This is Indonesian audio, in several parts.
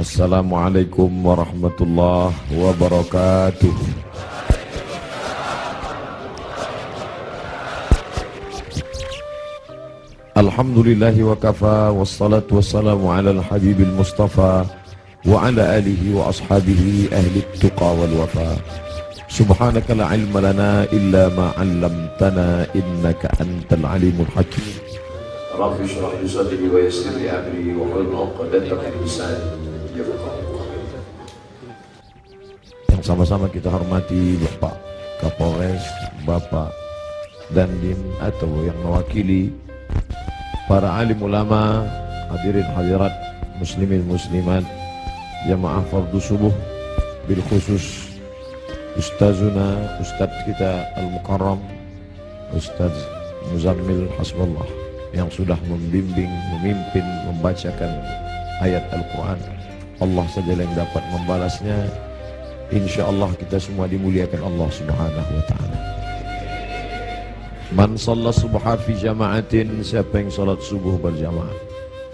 Assalamualaikum warahmatullahi wabarakatuh. Alhamdulillahi wa kafa, wassalatu wassalamu ala al-habibil mustafa wa ala alihi wa ashabihi ahli tuqa wal wafa. Subhanaka la ilma lana illa ma 'allamtana innaka antal alimul hakim. Rabbi shrah li sadri wa yassir li amri wa hlul 'uqdatam min lisani. Yang sama-sama kita hormati Bapak Kapolres, Bapak Dandim atau yang mewakili para alim ulama, hadirin hadirat, muslimin muslimat, jamaah fardu subuh, bil khusus Ustazuna, Ustaz kita Al-Mukarram, Ustaz Muzammil Hasbullah yang sudah membimbing, memimpin, membacakan ayat Al-Quran. Allah saja yang dapat membalasnya. InsyaAllah kita semua dimuliakan Allah subhanahu wa ta'ala. Man shalla subha fi jama'atin, siapa yang salat subuh berjamaah,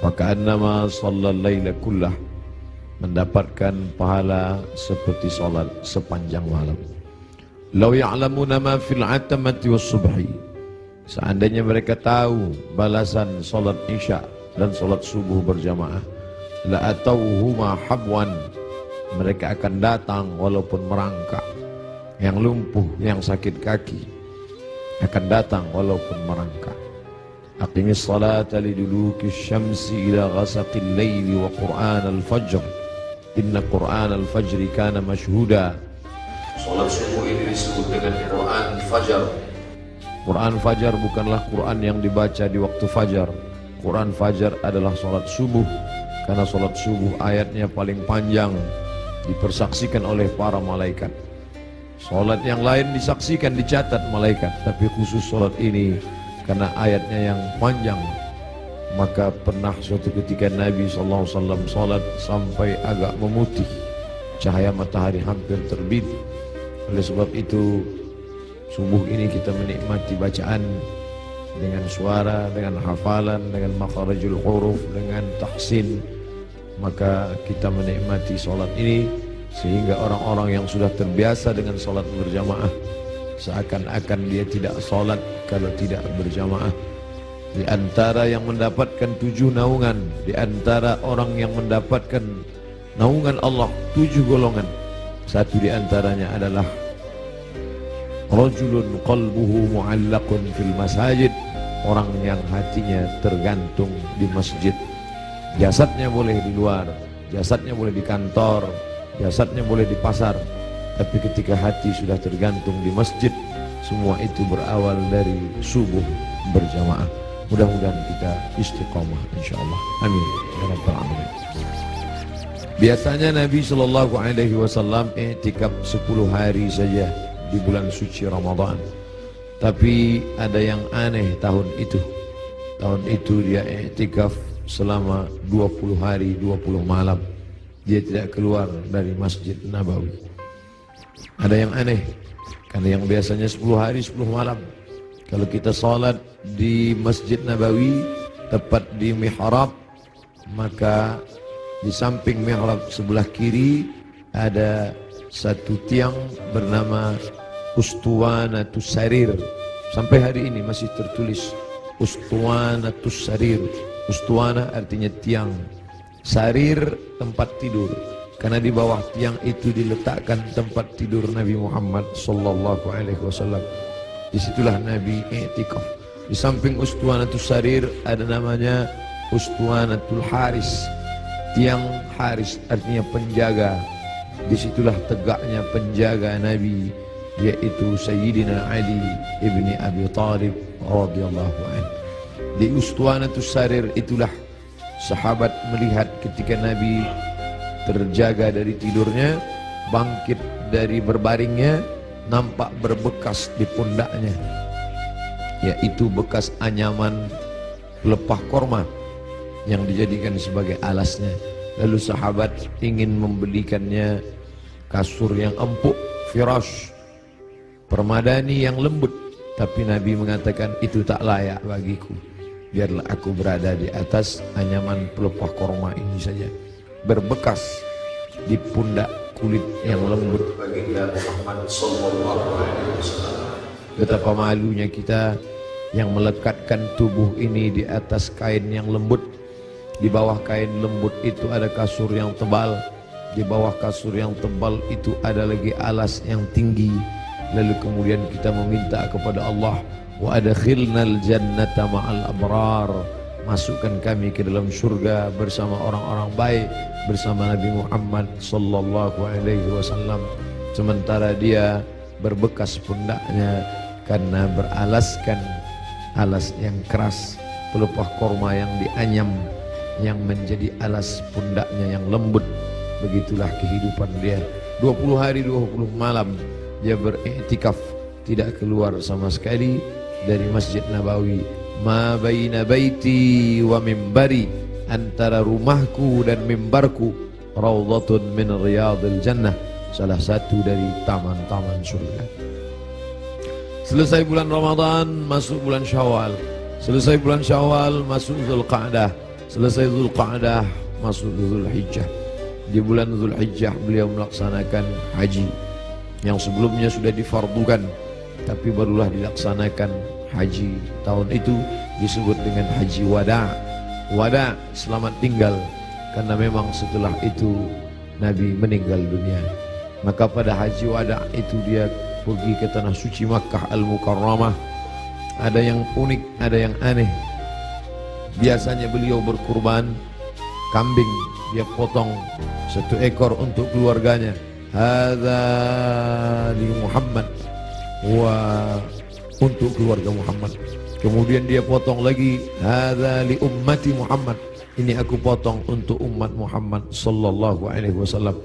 faka'annama shallal laila kullah, mendapatkan pahala seperti salat sepanjang malam. Law ya'lamuna ma fil atamati was subhi, seandainya mereka tahu balasan salat isya dan salat subuh berjamaah, la atauhuma habwan, mereka akan datang walaupun merangkak. Yang lumpuh, yang sakit kaki akan datang walaupun merangkak. Aqimis salata liduluki syamsi ila ghasaqil layli wa qur'an al-fajr, inna qur'an al-fajri kana mashhuda. Salat subuh ini disebut dengan Quran Fajar. Quran Fajar bukanlah Quran yang dibaca di waktu fajar. Quran Fajar adalah salat subuh, karena salat subuh ayatnya paling panjang, dipersaksikan oleh para malaikat. Salat yang lain disaksikan, dicatat malaikat, tapi khusus salat ini karena ayatnya yang panjang. Maka pernah suatu ketika Nabi SAW salat sampai agak memutih, cahaya matahari hampir terbit. Oleh sebab itu subuh ini kita menikmati bacaan dengan suara, dengan hafalan, dengan makharijul huruf, dengan tahsin. Maka kita menikmati salat ini sehingga orang-orang yang sudah terbiasa dengan salat berjamaah seakan-akan dia tidak salat kalau tidak berjamaah. Di antara yang mendapatkan 7 naungan, di antara orang yang mendapatkan naungan Allah 7 golongan, satu di antaranya adalah rajulun qalbuhu mu'allaqun fil masajid, orang yang hatinya tergantung di masjid. Jasadnya boleh di luar, jasadnya boleh di kantor, jasadnya boleh di pasar, tapi ketika hati sudah tergantung di masjid, semua itu berawal dari subuh berjamaah. Mudah-mudahan kita istiqamah insyaallah. Amin ya rabbal alamin. Biasanya Nabi SAW i'tikaf 10 hari saja di bulan suci Ramadan. Tapi ada yang aneh tahun itu. Tahun itu dia i'tikaf selama 20 hari 20 malam. Dia tidak keluar dari Masjid Nabawi. Ada yang aneh, karena yang biasanya 10 hari 10 malam, kalau kita salat di Masjid Nabawi tepat di mihrab, maka di samping mihrab sebelah kiri ada satu tiang bernama Ustuwanatus Sarir. Sampai hari ini masih tertulis Ustuwanatus Sarir. Ustuwana artinya tiang, sarir tempat tidur, karena di bawah tiang itu diletakkan tempat tidur Nabi Muhammad sallallahu alaihi wasallam. Disitulah Nabi i'tikaf. Di samping Ustuwanatus Sarir ada namanya Ustuwanatul Haris, tiang Haris artinya penjaga. Disitulah tegaknya penjaga Nabi, yaitu Sayyidina Ali ibni Abi Thalib radhiyallahu anhu. Di Ustuwanatus Sarir itulah sahabat melihat ketika Nabi terjaga dari tidurnya, bangkit dari berbaringnya, nampak berbekas di pundaknya, yaitu bekas anyaman pelepah korma yang dijadikan sebagai alasnya. Lalu sahabat ingin membelikannya kasur yang empuk, firash, permadani yang lembut, tapi Nabi mengatakan itu tak layak bagiku. Biarlah aku berada di atas anyaman pelepah korma ini saja. berbekas di pundak kulit yang lembut baginda Muhammad sallallahu alaihi wasallam. Betapa malunya kita yang melekatkan tubuh ini di atas kain yang lembut. Di bawah kain lembut itu ada kasur yang tebal. Di bawah kasur yang tebal itu ada lagi alas yang tinggi. Lalu kemudian kita meminta kepada Allah, wa adkhilnal jannata ma'al abrar, masukkan kami ke dalam surga bersama orang-orang baik, bersama Nabi Muhammad sallallahu alaihi wasallam. Sementara dia berbekas pundaknya karena beralaskan alas yang keras, pelepah korma yang dianyam yang menjadi alas pundaknya yang lembut. Begitulah kehidupan dia. 20 hari 20 malam dia beriktikaf, tidak keluar sama sekali dari Masjid Nabawi. Ma baina baiti wa mimbari, antara rumahku dan mimbarku raudhatun min riyadil jannah, salah satu dari taman-taman surga. Selesai bulan Ramadan, masuk bulan Syawal. Selesai bulan Syawal, masuk Zulqa'dah. Selesai Zulqa'dah, masuk Zulhijjah. Di bulan Zulhijjah beliau melaksanakan haji yang sebelumnya sudah difardukan, tapi barulah dilaksanakan haji tahun itu, disebut dengan haji wada. Wada, selamat tinggal, karena memang setelah itu Nabi meninggal dunia. Maka pada haji wada itu dia pergi ke tanah suci Makkah Al-Mukarramah. Ada yang unik, ada yang aneh. Biasanya beliau berkurban kambing, dia potong 1 ekor untuk keluarganya. Hadza li Muhammad, wa untuk keluarga Muhammad. Kemudian dia potong lagi, hadza li ummati Muhammad, ini aku potong untuk umat Muhammad sallallahu alaihi wasallam.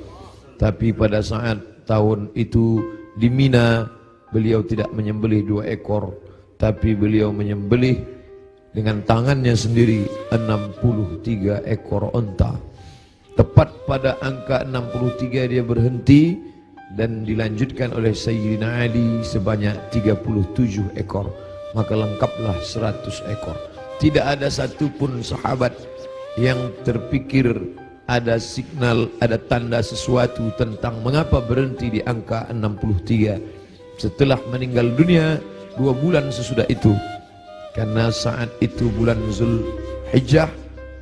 Tapi pada saat tahun itu di Mina, beliau tidak menyembelih 2 ekor, tapi beliau menyembelih dengan tangannya sendiri 63 ekor unta. Tepat pada angka 63 dia berhenti dan dilanjutkan oleh Sayyidina Ali sebanyak 37 ekor. Maka lengkaplah 100 ekor. Tidak ada satupun sahabat yang terpikir ada signal, ada tanda sesuatu tentang mengapa berhenti di angka 63 setelah meninggal dunia 2 bulan sesudah itu. Karena saat itu bulan Zulhijjah,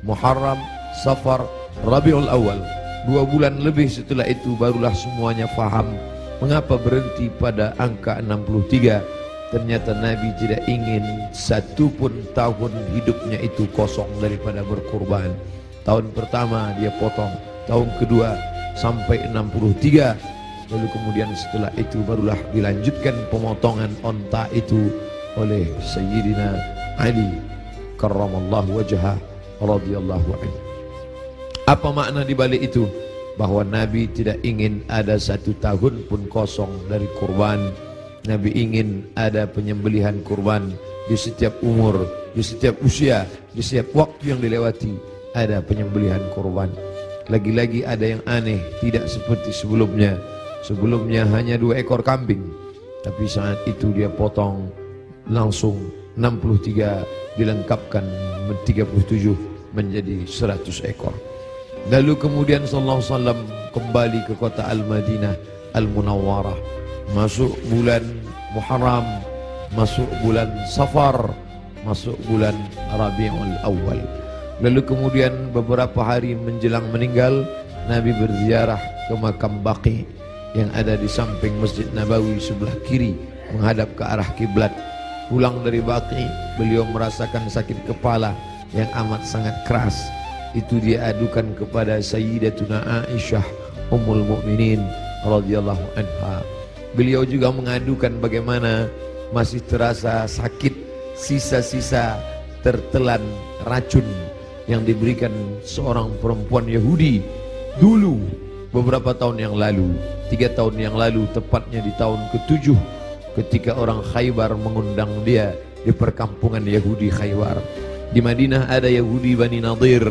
Muharram, Safar, Rabiul Awal, 2 bulan lebih setelah itu barulah semuanya faham mengapa berhenti pada angka 63. Ternyata Nabi tidak ingin satupun tahun hidupnya itu kosong daripada berkurban. Tahun pertama dia potong, tahun kedua sampai 63. Lalu kemudian setelah itu barulah dilanjutkan pemotongan onta itu oleh Sayyidina Ali karramallahu wajhah radhiyallahu anhu. Apa makna di balik itu? Bahwa Nabi tidak ingin ada 1 tahun pun kosong dari kurban. Nabi ingin ada penyembelihan kurban di setiap umur, di setiap usia, di setiap waktu yang dilewati ada penyembelihan kurban. Lagi-lagi ada yang aneh, tidak seperti sebelumnya. Sebelumnya hanya 2 ekor kambing, tapi saat itu dia potong langsung 63, dilengkapkan 37 menjadi 100 ekor. Lalu kemudian sallallahu alaihi wasallam kembali ke kota Al-Madinah Al-Munawwarah. Masuk bulan Muharram, masuk bulan Safar, masuk bulan Rabiul Awal. Lalu kemudian beberapa hari menjelang meninggal, Nabi berziarah ke makam Baqi yang ada di samping Masjid Nabawi sebelah kiri menghadap ke arah kiblat. Pulang dari Baqi, beliau merasakan sakit kepala yang amat sangat keras. Itu dia adukan kepada Sayyidatuna Aisyah Ummul Mukminin radhiyallahu anha. Beliau juga mengadukan bagaimana masih terasa sakit, sisa-sisa tertelan racun yang diberikan seorang perempuan Yahudi dulu beberapa tahun yang lalu, 3 tahun yang lalu, tepatnya di tahun ke-7 ketika orang Khaybar mengundang dia di perkampungan Yahudi Khaybar. Di Madinah ada Yahudi Bani Nadir,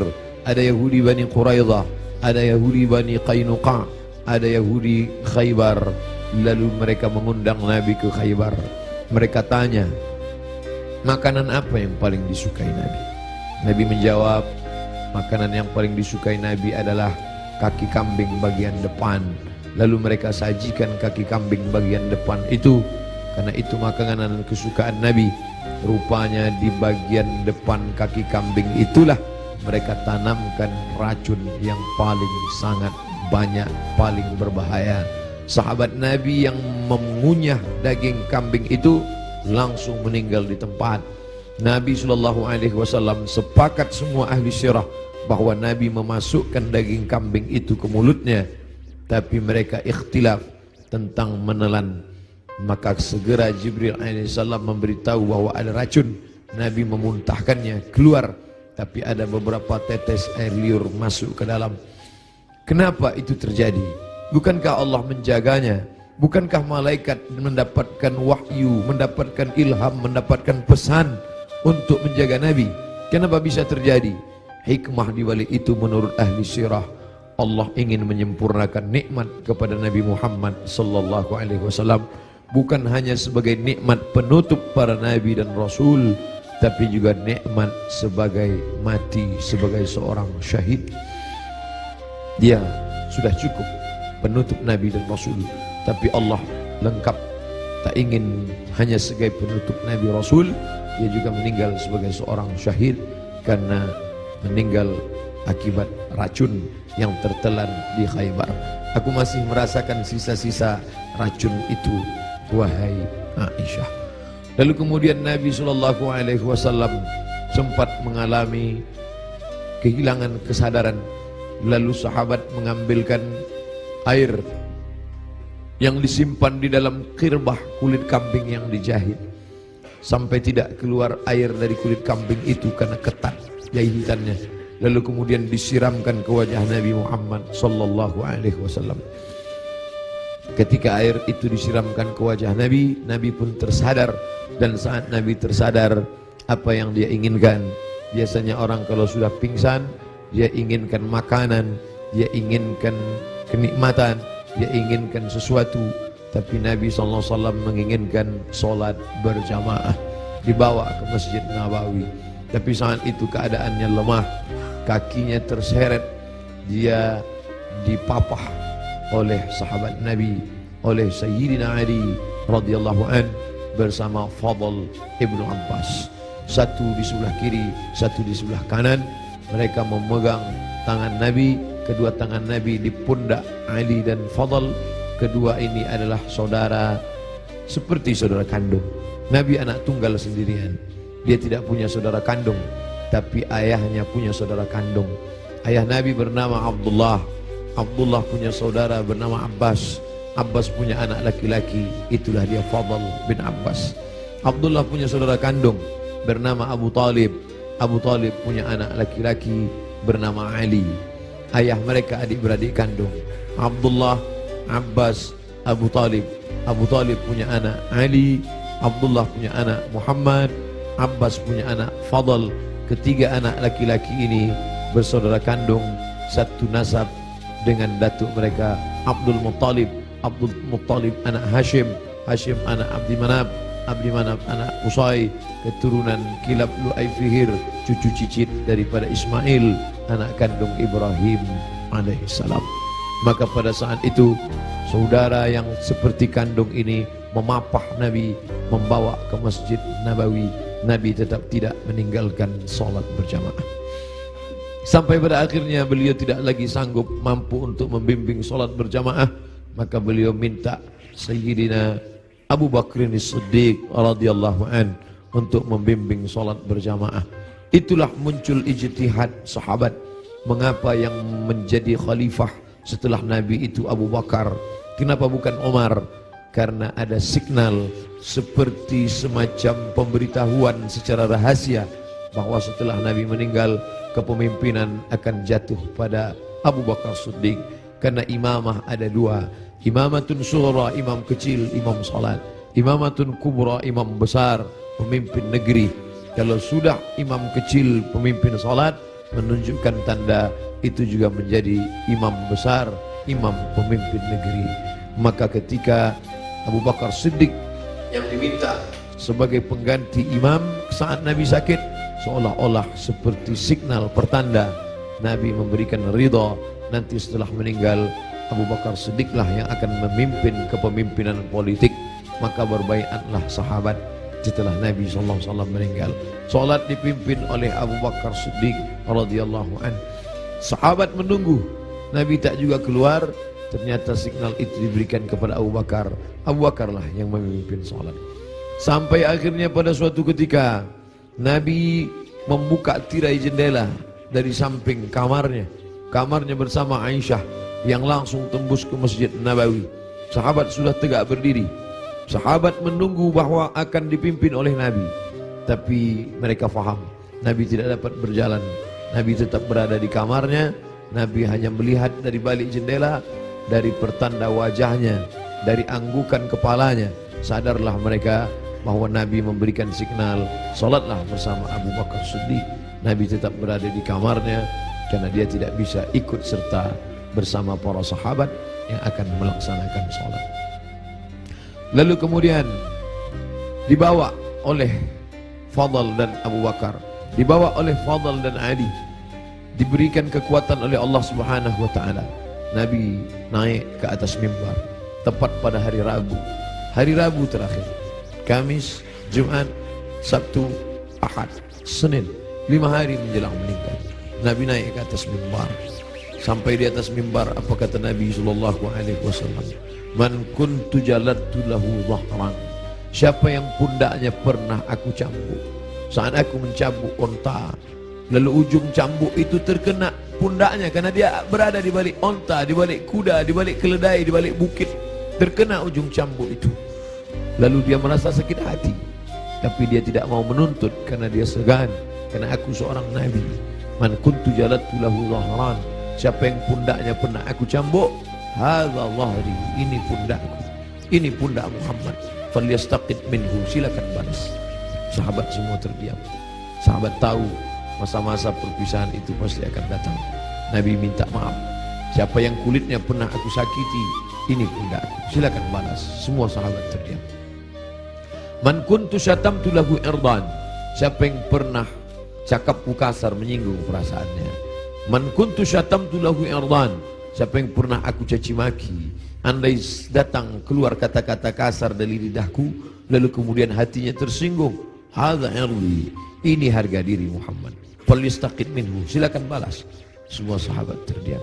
ada Yahudi Bani Quraidah, ada Yahudi Bani Qainuqa, ada Yahudi Khaybar. Lalu mereka mengundang Nabi ke Khaybar. Mereka tanya, makanan apa yang paling disukai Nabi? Nabi menjawab, makanan yang paling disukai Nabi adalah kaki kambing bagian depan. Lalu mereka sajikan kaki kambing bagian depan itu, karena itu makanan kesukaan Nabi. Rupanya di bagian depan kaki kambing itulah mereka tanamkan racun yang paling sangat banyak, paling berbahaya. Sahabat Nabi yang mengunyah daging kambing itu langsung meninggal di tempat. Nabi SAW sepakat semua ahli sirah bahwa Nabi memasukkan daging kambing itu ke mulutnya, tapi mereka ikhtilaf tentang menelan. Maka segera Jibril alaihissalam memberitahu bahwa ada racun. Nabi memuntahkannya keluar, tapi ada beberapa tetes air liur masuk ke dalam. Kenapa itu terjadi? Bukankah Allah menjaganya? Bukankah malaikat mendapatkan wahyu, mendapatkan ilham, mendapatkan pesan untuk menjaga Nabi? Kenapa bisa terjadi? Hikmah di balik itu menurut ahli sirah, Allah ingin menyempurnakan nikmat kepada Nabi Muhammad sallallahu alaihi wasallam, bukan hanya sebagai nikmat penutup para nabi dan rasul, tapi juga nikmat sebagai mati sebagai seorang syahid. Dia sudah cukup penutup nabi dan rasul, tapi Allah lengkap, tak ingin hanya sebagai penutup nabi rasul, dia juga meninggal sebagai seorang syahid karena meninggal akibat racun yang tertelan di Khaybar. Aku masih merasakan sisa-sisa racun itu, wahai Aisyah. Lalu kemudian Nabi SAW sempat mengalami kehilangan kesadaran. Lalu sahabat mengambilkan air yang disimpan di dalam kirbah kulit kambing yang dijahit, sampai tidak keluar air dari kulit kambing itu karena ketat jahitannya. Lalu kemudian disiramkan ke wajah Nabi Muhammad SAW. Ketika air itu disiramkan ke wajah Nabi, Nabi pun tersadar. Dan saat Nabi tersadar, apa yang dia inginkan? Biasanya orang kalau sudah pingsan, dia inginkan makanan, dia inginkan kenikmatan, dia inginkan sesuatu. Tapi Nabi SAW menginginkan sholat berjamaah, dibawa ke Masjid Nabawi. Tapi saat itu keadaannya lemah, kakinya terseret, dia dipapah oleh sahabat Nabi, oleh Sayyidina Ali radhiyallahu an bersama Fadl ibnu Abbas. Satu di sebelah kiri, satu di sebelah kanan. Mereka memegang tangan Nabi, kedua tangan Nabi di pundak Ali dan Fadl. Kedua ini adalah saudara, seperti saudara kandung. Nabi anak tunggal sendirian, dia tidak punya saudara kandung, tapi ayahnya punya saudara kandung. Ayah Nabi bernama Abdullah, Abdullah punya saudara bernama Abbas, Abbas punya anak laki-laki, itulah dia Fadl bin Abbas. Abdullah punya saudara kandung bernama Abu Talib, Abu Talib punya anak laki-laki bernama Ali. Ayah mereka adik-beradik kandung, Abdullah, Abbas, Abu Talib. Abu Talib punya anak Ali, Abdullah punya anak Muhammad, Abbas punya anak Fadl. Ketiga anak laki-laki ini bersaudara kandung, satu nasab dengan datuk mereka Abdul Muttalib. Abdul Muttalib anak Hashim, Hashim anak Abdi Manaf, Abdi Manaf anak Qusay, keturunan Kilab Lu'ay Fihir, cucu cicit daripada Ismail, anak kandung Ibrahim alaihissalam. Maka pada saat itu saudara yang seperti kandung ini memapah Nabi, membawa ke Masjid Nabawi. Nabi tetap tidak meninggalkan sholat berjamaah. Sampai pada akhirnya beliau tidak lagi sanggup mampu untuk membimbing sholat berjamaah, maka beliau minta Sayyidina Abu Bakr As-Siddiq radhiyallahu an untuk membimbing sholat berjamaah. Itulah muncul ijtihad sahabat. Mengapa yang menjadi khalifah setelah Nabi itu Abu Bakar? Kenapa bukan Umar? Karena ada signal seperti semacam pemberitahuan secara rahasia bahwa setelah Nabi meninggal, kepemimpinan akan jatuh pada Abu Bakar Siddiq. Karena imamah ada dua, imamatun sughra, imam kecil, imam salat, imamatun kubra, imam besar, pemimpin negeri. Kalau sudah imam kecil, pemimpin salat, menunjukkan tanda itu juga menjadi imam besar, imam pemimpin negeri. Maka ketika Abu Bakar Siddiq yang diminta sebagai pengganti imam saat Nabi sakit, seolah-olah seperti signal pertanda Nabi memberikan ridha nanti setelah meninggal Abu Bakar Siddiqlah yang akan memimpin kepemimpinan politik, maka berbaiatlah sahabat setelah Nabi SAW meninggal. Salat dipimpin oleh Abu Bakar Siddiq radhiyallahu an. Sahabat menunggu, Nabi tak juga keluar. Ternyata signal itu diberikan kepada Abu Bakar. Abu Bakarlah yang memimpin salat. Sampai akhirnya pada suatu ketika Nabi membuka tirai jendela dari samping kamarnya bersama Aisyah yang langsung tembus ke Masjid Nabawi. Sahabat sudah tegak berdiri. Sahabat menunggu bahwa akan dipimpin oleh Nabi, tapi mereka faham Nabi tidak dapat berjalan. Nabi tetap berada di kamarnya. Nabi hanya melihat dari balik jendela, dari pertanda wajahnya, dari anggukan kepalanya. Sadarlah mereka bahwa Nabi memberikan signal, salatlah bersama Abu Bakar Siddiq. Nabi tetap berada di kamarnya karena dia tidak bisa ikut serta bersama para sahabat yang akan melaksanakan salat. Lalu kemudian dibawa oleh Fadl dan Abu Bakar, dibawa oleh Fadl dan Ali, diberikan kekuatan oleh Allah Subhanahu wa taala. Nabi naik ke atas mimbar tepat pada hari Rabu terakhir. Kamis, Jumat, Sabtu, Ahad, Senin, 5 hari menjelang meninggal. Nabi naik ke atas mimbar. Sampai di atas mimbar, apa kata Nabi sallallahu alaihi wasallam? Man kuntu jaladtu lahu dhahran. Siapa yang pundaknya pernah aku cambuk saat aku mencambuk onta, lalu ujung cambuk itu terkena pundaknya karena dia berada di balik onta, di balik kuda, di balik keledai, di balik bukit, terkena ujung cambuk itu. Lalu dia merasa sakit hati, tapi dia tidak mau menuntut karena dia segan, karena aku seorang nabi. Man kuntu jaladtu lahu dhahran. Siapa yang pundaknya pernah aku cambuk, hadza dhahri, ini pundakku, ini pundak Muhammad. Falyastaqid minhu, silakan balas. Sahabat semua terdiam. Sahabat tahu masa-masa perpisahan itu pasti akan datang. Nabi minta maaf. Siapa yang kulitnya pernah aku sakiti, ini pundakku, silakan balas. Semua sahabat terdiam. Man kuntu syatamtu lahu irdan. Siapa yang pernah cakapku kasar, menyinggung perasaannya. Man kuntu syatamtu lahu irdan. Siapa yang pernah aku caci maki, andai datang keluar kata-kata kasar dari lidahku, lalu kemudian hatinya tersinggung, hadza irdi, ini harga diri Muhammad. Falyastaqid minhu, silakan balas. Semua sahabat terdiam.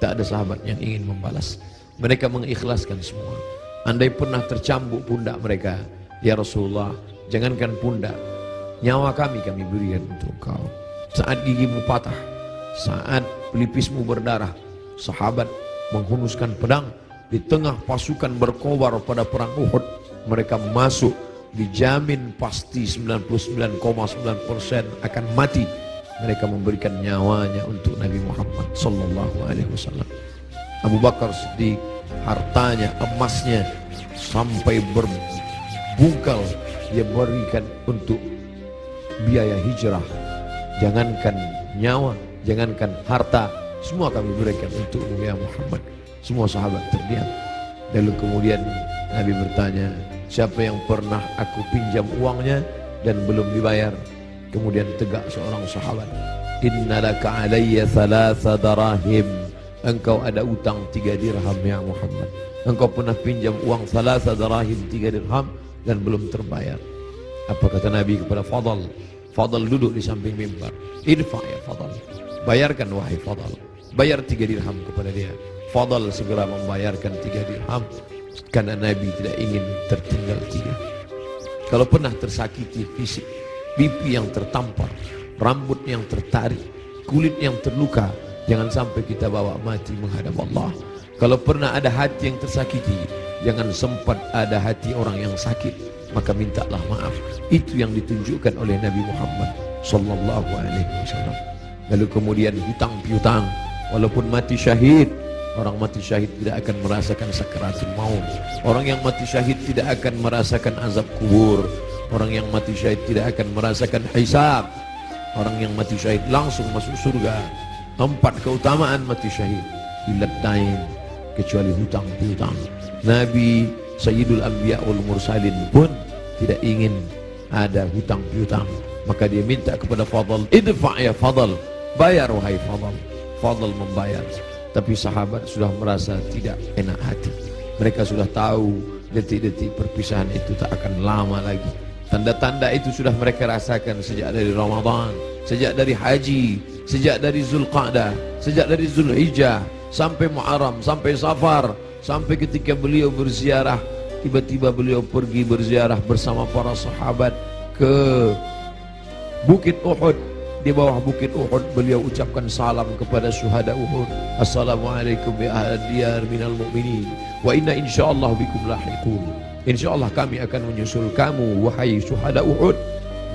Tak ada sahabat yang ingin membalas. Mereka mengikhlaskan semua. Andai pernah tercambuk pundak mereka, ya Rasulullah, jangankan pundak, nyawa kami berikan untuk engkau. Saat gigimu patah, saat pelipismu berdarah, sahabat menghunuskan pedang di tengah pasukan berkobar pada perang Uhud. Mereka masuk, dijamin pasti 99,9% akan mati. Mereka memberikan nyawanya untuk Nabi Muhammad sallallahu alaihi wasallam. Abu Bakar Siddiq, hartanya, emasnya sampai berbungkal dia berikan untuk biaya hijrah. Jangankan nyawa, jangankan harta, semua kami berikan untuk ya Muhammad. Semua sahabat terdiam. Lalu kemudian Nabi bertanya, siapa yang pernah aku pinjam uangnya dan belum dibayar? Kemudian tegak seorang sahabat, innalaka alayya 3 darahim. Engkau ada utang 3 dirham ya Muhammad. Engkau pernah pinjam uang 3 darahim, 3 dirham dan belum terbayar. Apa kata Nabi kepada Fadl? Fadl duduk di samping mimbar. Idfa ya Fadl, bayarkan wahai Fadl. Bayar 3 dirham kepada dia. Fadl segera membayarkan 3 dirham karena Nabi tidak ingin tertinggal 3. Kalau pernah tersakiti fisik, pipi yang tertampar, rambut yang tertarik, kulit yang terluka, jangan sampai kita bawa mati menghadap Allah. Kalau pernah ada hati yang tersakiti, jangan sempat ada hati orang yang sakit, maka mintalah maaf. Itu yang ditunjukkan oleh Nabi Muhammad sallallahu alaihi wasallam. Lalu kemudian hutang piutang, walaupun mati syahid, orang mati syahid tidak akan merasakan sakaratul maut. Orang yang mati syahid tidak akan merasakan azab kubur. Orang yang mati syahid tidak akan merasakan hisab. Orang yang mati syahid langsung masuk surga. 4 keutamaan mati syahid. Illat dain, kecuali hutang piutang. Nabi Sayyidul Anbiya wal Mursalin pun tidak ingin ada hutang piutang. Maka dia minta kepada Fadl, idfa' ya Fadl, bayar wahai Fadl. Fadl membayar. Tapi sahabat sudah merasa tidak enak hati. Mereka sudah tahu detik-detik perpisahan itu tak akan lama lagi. Tanda-tanda itu sudah mereka rasakan sejak dari Ramadan, sejak dari haji, sejak dari Zulqa'dah, sejak dari Zulhijjah, sampai Muharram, sampai Safar, sampai ketika beliau berziarah. Tiba-tiba beliau pergi berziarah bersama para sahabat ke Bukit Uhud. Di bawah Bukit Uhud beliau ucapkan salam kepada syuhada Uhud. Assalamualaikum ya ahli diyar minal mu'minin wa inna insyaallah bikum lahiqun. Insyaallah kami akan menyusul kamu wahai syuhada Uhud.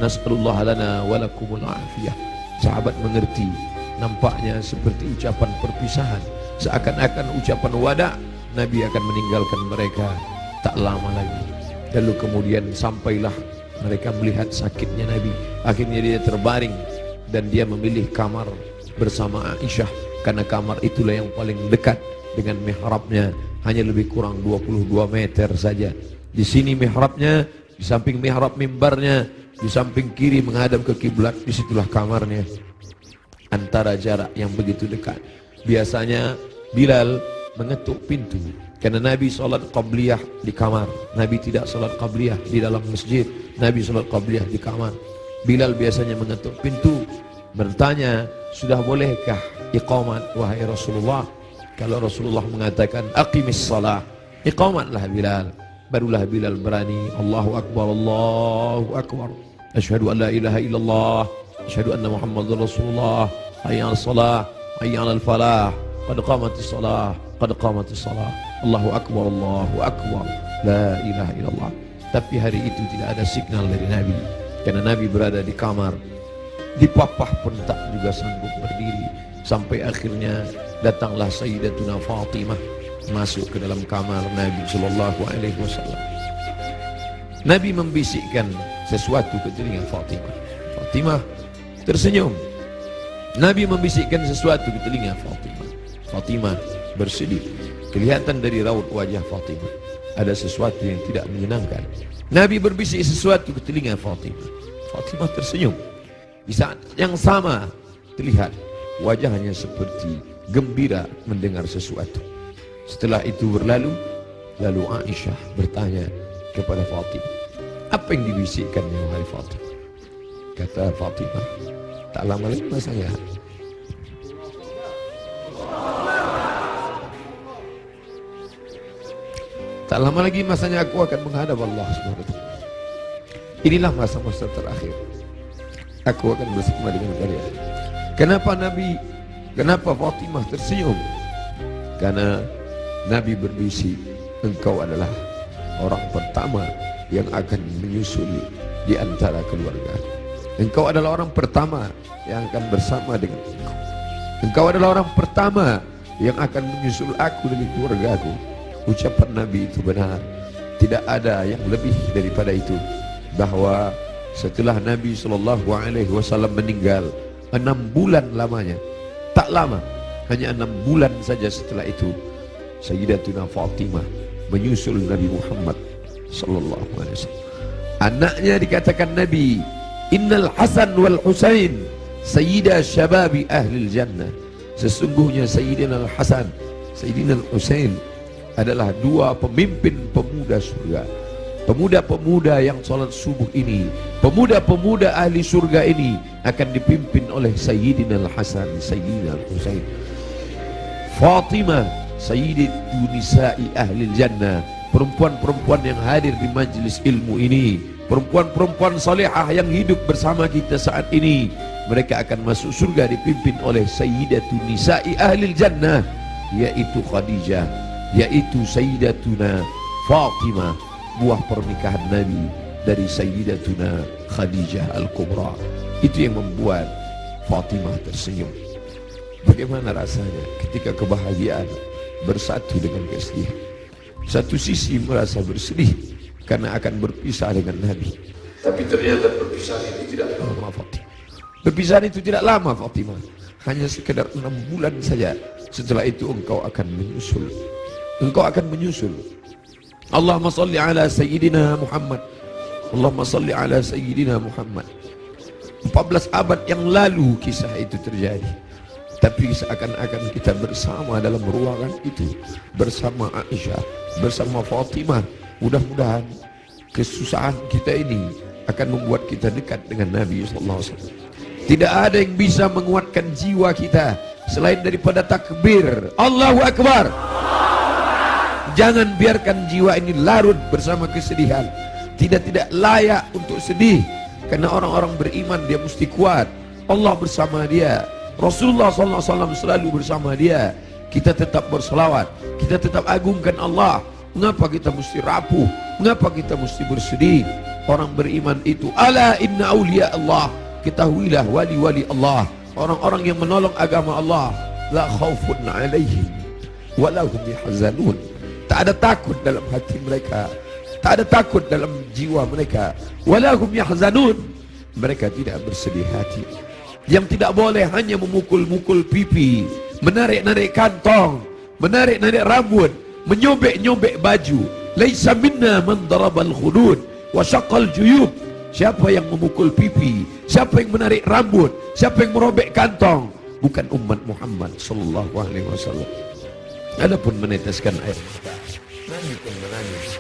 Nas'alullah lana wa lakumul afiyah. Sahabat mengerti, nampaknya seperti ucapan perpisahan, seakan-akan ucapan wada. Nabi akan meninggalkan mereka tak lama lagi. Lalu kemudian sampailah mereka melihat sakitnya Nabi. Akhirnya dia terbaring dan dia memilih kamar bersama Aisyah, karena kamar itulah yang paling dekat dengan mihrabnya, hanya lebih kurang 22 meter saja. Di sini mihrabnya, di samping mihrab mimbarnya, di samping kiri menghadap ke kiblat, disitulah kamarnya. Antara jarak yang begitu dekat. Biasanya Bilal mengetuk pintu, karena Nabi salat qabliyah di kamar. Nabi tidak salat qabliyah di dalam masjid. Nabi salat qabliyah di kamar. Bilal biasanya mengetuk pintu, bertanya, sudah bolehkah iqamat wahai Rasulullah? Kalau Rasulullah mengatakan aqimis salah, iqamatlah Bilal. Barulah Bilal berani, Allahu Akbar, Allahu Akbar, asyhadu an la ilaha illallah, asyhadu anna Muhammadar Rasulullah, hayya 'alas salah, hayya 'alal falah, qad qamatis salah, qad qamatis salah, Allahu Akbar, Allahu Akbar, la ilaha illallah. Tapi hari itu tidak ada signal dari Nabi, karena Nabi berada di kamar. Dipapah pun tak juga sanggup berdiri. Sampai akhirnya datanglah Sayyidatuna Fatimah masuk ke dalam kamar Nabi sallallahu alaihi wasallam. Nabi membisikkan sesuatu ke telinga Fatimah. Fatimah tersenyum. Nabi membisikkan sesuatu ke telinga Fatimah. Fatimah bersedih. Kelihatan dari raut wajah Fatimah ada sesuatu yang tidak menyenangkan. Nabi berbisik sesuatu ke telinga Fatimah. Fatimah tersenyum. Di saat yang sama terlihat wajahnya seperti gembira mendengar sesuatu. Setelah itu berlalu, lalu Aisyah bertanya kepada Fatimah, apa yang dibisikkannya wahai Fatimah? Kata Fatimah, tak lama lagi masanya tak lama lagi masanya aku akan menghadap Allah SWT. Inilah masa-masa terakhir. Aku akan bersama dengan kalian. Kenapa Fatimah tersenyum? Karena Nabi berbisik, engkau adalah orang pertama yang akan menyusuli di antara keluarga. Engkau adalah orang pertama yang akan bersama dengan engkau. Engkau adalah orang pertama yang akan menyusul aku dari keluargaku. Ucapan Nabi itu benar. Tidak ada yang lebih daripada itu. Bahwa setelah Nabi SAW meninggal 6 bulan lamanya, tak lama, hanya 6 bulan saja setelah itu, Sayyidatuna Fatimah menyusul Nabi Muhammad SAW. Anaknya dikatakan Nabi, Innal Hasan wal Husain Sayyida Syababi Ahlil Jannah. Sesungguhnya Sayyidina Al-Hasan, Sayyidina Al-Husain adalah dua pemimpin pemuda surga. Pemuda-pemuda yang salat subuh ini, pemuda-pemuda ahli surga ini akan dipimpin oleh Sayyidina Al-Hasan, Sayyidina Al-Husain. Fatimah Sayyidatu Nisa'i Ahlil Jannah, perempuan-perempuan yang hadir di majlis ilmu ini, perempuan-perempuan salihah yang hidup bersama kita saat ini. Mereka akan masuk surga dipimpin oleh Sayyidatu Nisa'i Ahlil Jannah, yaitu Khadijah, yaitu Sayyidatuna Fatimah, buah pernikahan Nabi dari Sayyidatuna Khadijah Al-Kubra. Itu yang membuat Fatimah tersenyum. Bagaimana rasanya ketika kebahagiaan bersatu dengan kesedihan? Satu sisi merasa bersedih karena akan berpisah dengan Nabi, tapi ternyata perpisahan itu tidak lama Fatimah. Perpisahan itu tidak lama Fatimah, hanya sekedar 6 bulan saja. Setelah itu engkau akan menyusul. Engkau akan menyusul. Allahumma salli ala Sayyidina Muhammad. Allahumma salli ala Sayyidina Muhammad. 14 abad yang lalu kisah itu terjadi. Tapi seakan-akan kita bersama dalam ruangan itu, bersama Aisyah, bersama Fatimah. Mudah-mudahan kesusahan kita ini akan membuat kita dekat dengan Nabi SAW. Tidak ada yang bisa menguatkan jiwa kita selain daripada takbir Allahu Akbar. Jangan biarkan jiwa ini larut bersama kesedihan. Tidak layak untuk sedih, karena orang-orang beriman dia mesti kuat. Allah bersama dia, Rasulullah SAW selalu bersama dia. Kita tetap berselawat, kita tetap agungkan Allah. Mengapa kita mesti rapuh? Mengapa kita mesti bersedih? Orang beriman itu, ala inna awliya Allah, ketahuilah wali-wali Allah, orang-orang yang menolong agama Allah, la khaufun alaihim wa lahum yahzanun. Tak ada takut dalam hati mereka, tak ada takut dalam jiwa mereka. Wa lahum yahzanun, mereka tidak bersedih hati. Yang tidak boleh hanya memukul-mukul pipi, menarik-narik kantong, menarik-narik rambut, menyobek-nyobek baju. Laisa minna man darabal khudud wa syaqqal juyub. Siapa yang memukul pipi, siapa yang menarik rambut, siapa yang merobek kantong, bukan umat Muhammad sallallahu alaihi wasallam. Adapun meneteskan air mata, Nabi pun menangis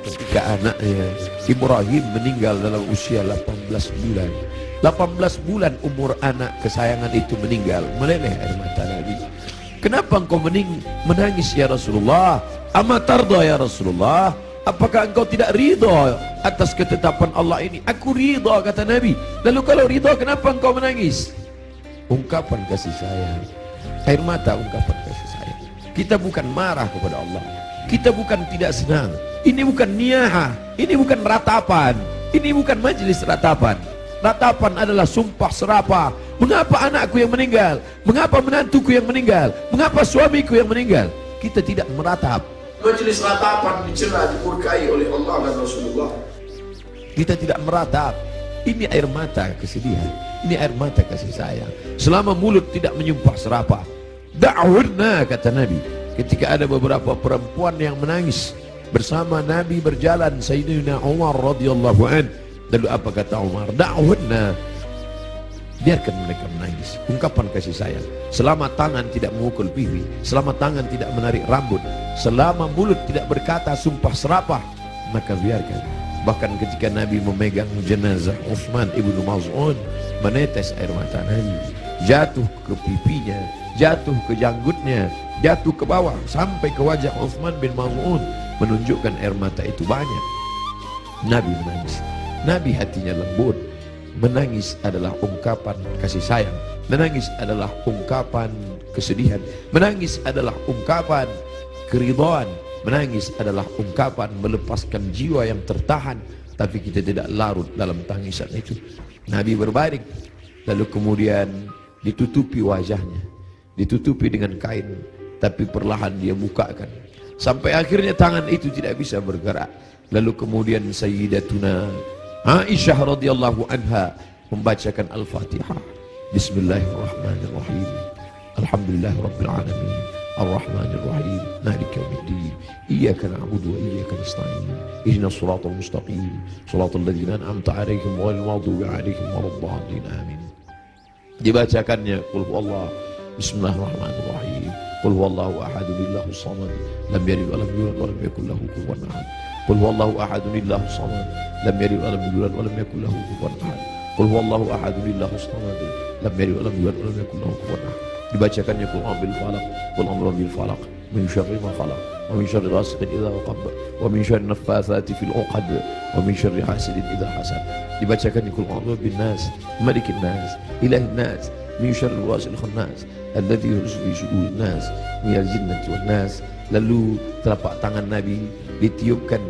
ketika anaknya Ibrahim meninggal dalam usia 18 bulan. 18 bulan umur anak kesayangan itu meninggal, meleleh air mata Nabi. Kenapa engkau menangis ya Rasulullah? Amatarda ya Rasulullah? Apakah engkau tidak ridha atas ketetapan Allah ini? Aku ridha, kata Nabi. Lalu kalau ridha, kenapa engkau menangis? Ungkapan kasih sayang. Air mata ungkapan kasih sayang. Kita bukan marah kepada Allah, kita bukan tidak senang. Ini bukan niyahah, ini bukan ratapan, ini bukan majelis ratapan. Ratapan adalah sumpah serapah. Mengapa anakku yang meninggal? Mengapa menantuku yang meninggal? Mengapa suamiku yang meninggal? Kita tidak meratap. Majelis ratapan dicela, dimurkai oleh Allah dan Rasulullah. Kita tidak meratap. Ini air mata kesedihan, ini air mata kasih sayang. Selama mulut tidak menyumpah serapah. Da'wurna, kata Nabi, ketika ada beberapa perempuan yang menangis bersama Nabi berjalan, Sayyidina Umar radhiyallahu an. Lalu apa kata Umar? Da'wurna, biarkan mereka menangis. Ungkapan kasih sayang. Selama tangan tidak memukul pipi, selama tangan tidak menarik rambut, selama mulut tidak berkata sumpah serapah, maka biarkan. Bahkan ketika Nabi memegang jenazah Utsman ibnu Maz'un, menetes air mata Nabi, jatuh ke pipinya, jatuh ke janggutnya, jatuh ke bawah sampai ke wajah Utsman bin Maz'un, menunjukkan air mata itu banyak. Nabi menangis. Nabi hatinya lembut. Menangis adalah ungkapan kasih sayang. Menangis adalah ungkapan kesedihan. Menangis adalah ungkapan keridhaan. Menangis adalah ungkapan melepaskan jiwa yang tertahan, tapi kita tidak larut dalam tangisan itu. Nabi berbaring, lalu kemudian ditutupi wajahnya, ditutupi dengan kain, tapi perlahan dia bukakan sampai akhirnya tangan itu tidak bisa bergerak. Lalu kemudian Sayyidatuna Aisyah radhiyallahu anha membacakan Al-Fatihah. Bismillahirrahmanirrahim. Alhamdulillahirabbil alamin. Ar-Rahmanir Rahim. Maliki yaumiddin. Iyyaka na'budu wa iyyaka nasta'in. Ihdinas siratal mustaqim. Shiratal ladzina an'amta 'alaihim ghairil maghdubi 'alaihim waladdallin. Amin. Dibacakannya qul huwallahu. Bismillahirrahmanirrahim. Qul huwallahu ahadun Allahus samad. Lam yalid wa lam yulad wa lam yakul lahu kufuwan ahad. Qul huwallahu ahadun Allahus samad. Lam yalid wa lam yulad wa lam yakul lahu kufuwan ahad. Qul huwallahu ahadun Allahus samad. Lam yalid wa lam yulad wa lam yakul lahu kufuwan ahad. Dibacakannya qul a'udzu falaq, qul a'udzu bil falaq, min syarri ma khalaq, wa min syarri ghasiqin idza waqab, wa min syarri naffatsati fil 'uqad, wa min syarri hasidin idza hasad. Dibacakannya qul a'udzu bin nas, malikin nas, ilahin nas, min syarri wasil khannas, alladzi yuhsi fi sudurin nas, minal jinnati wan nas. Lalu telapak tangan Nabi ditiupkan,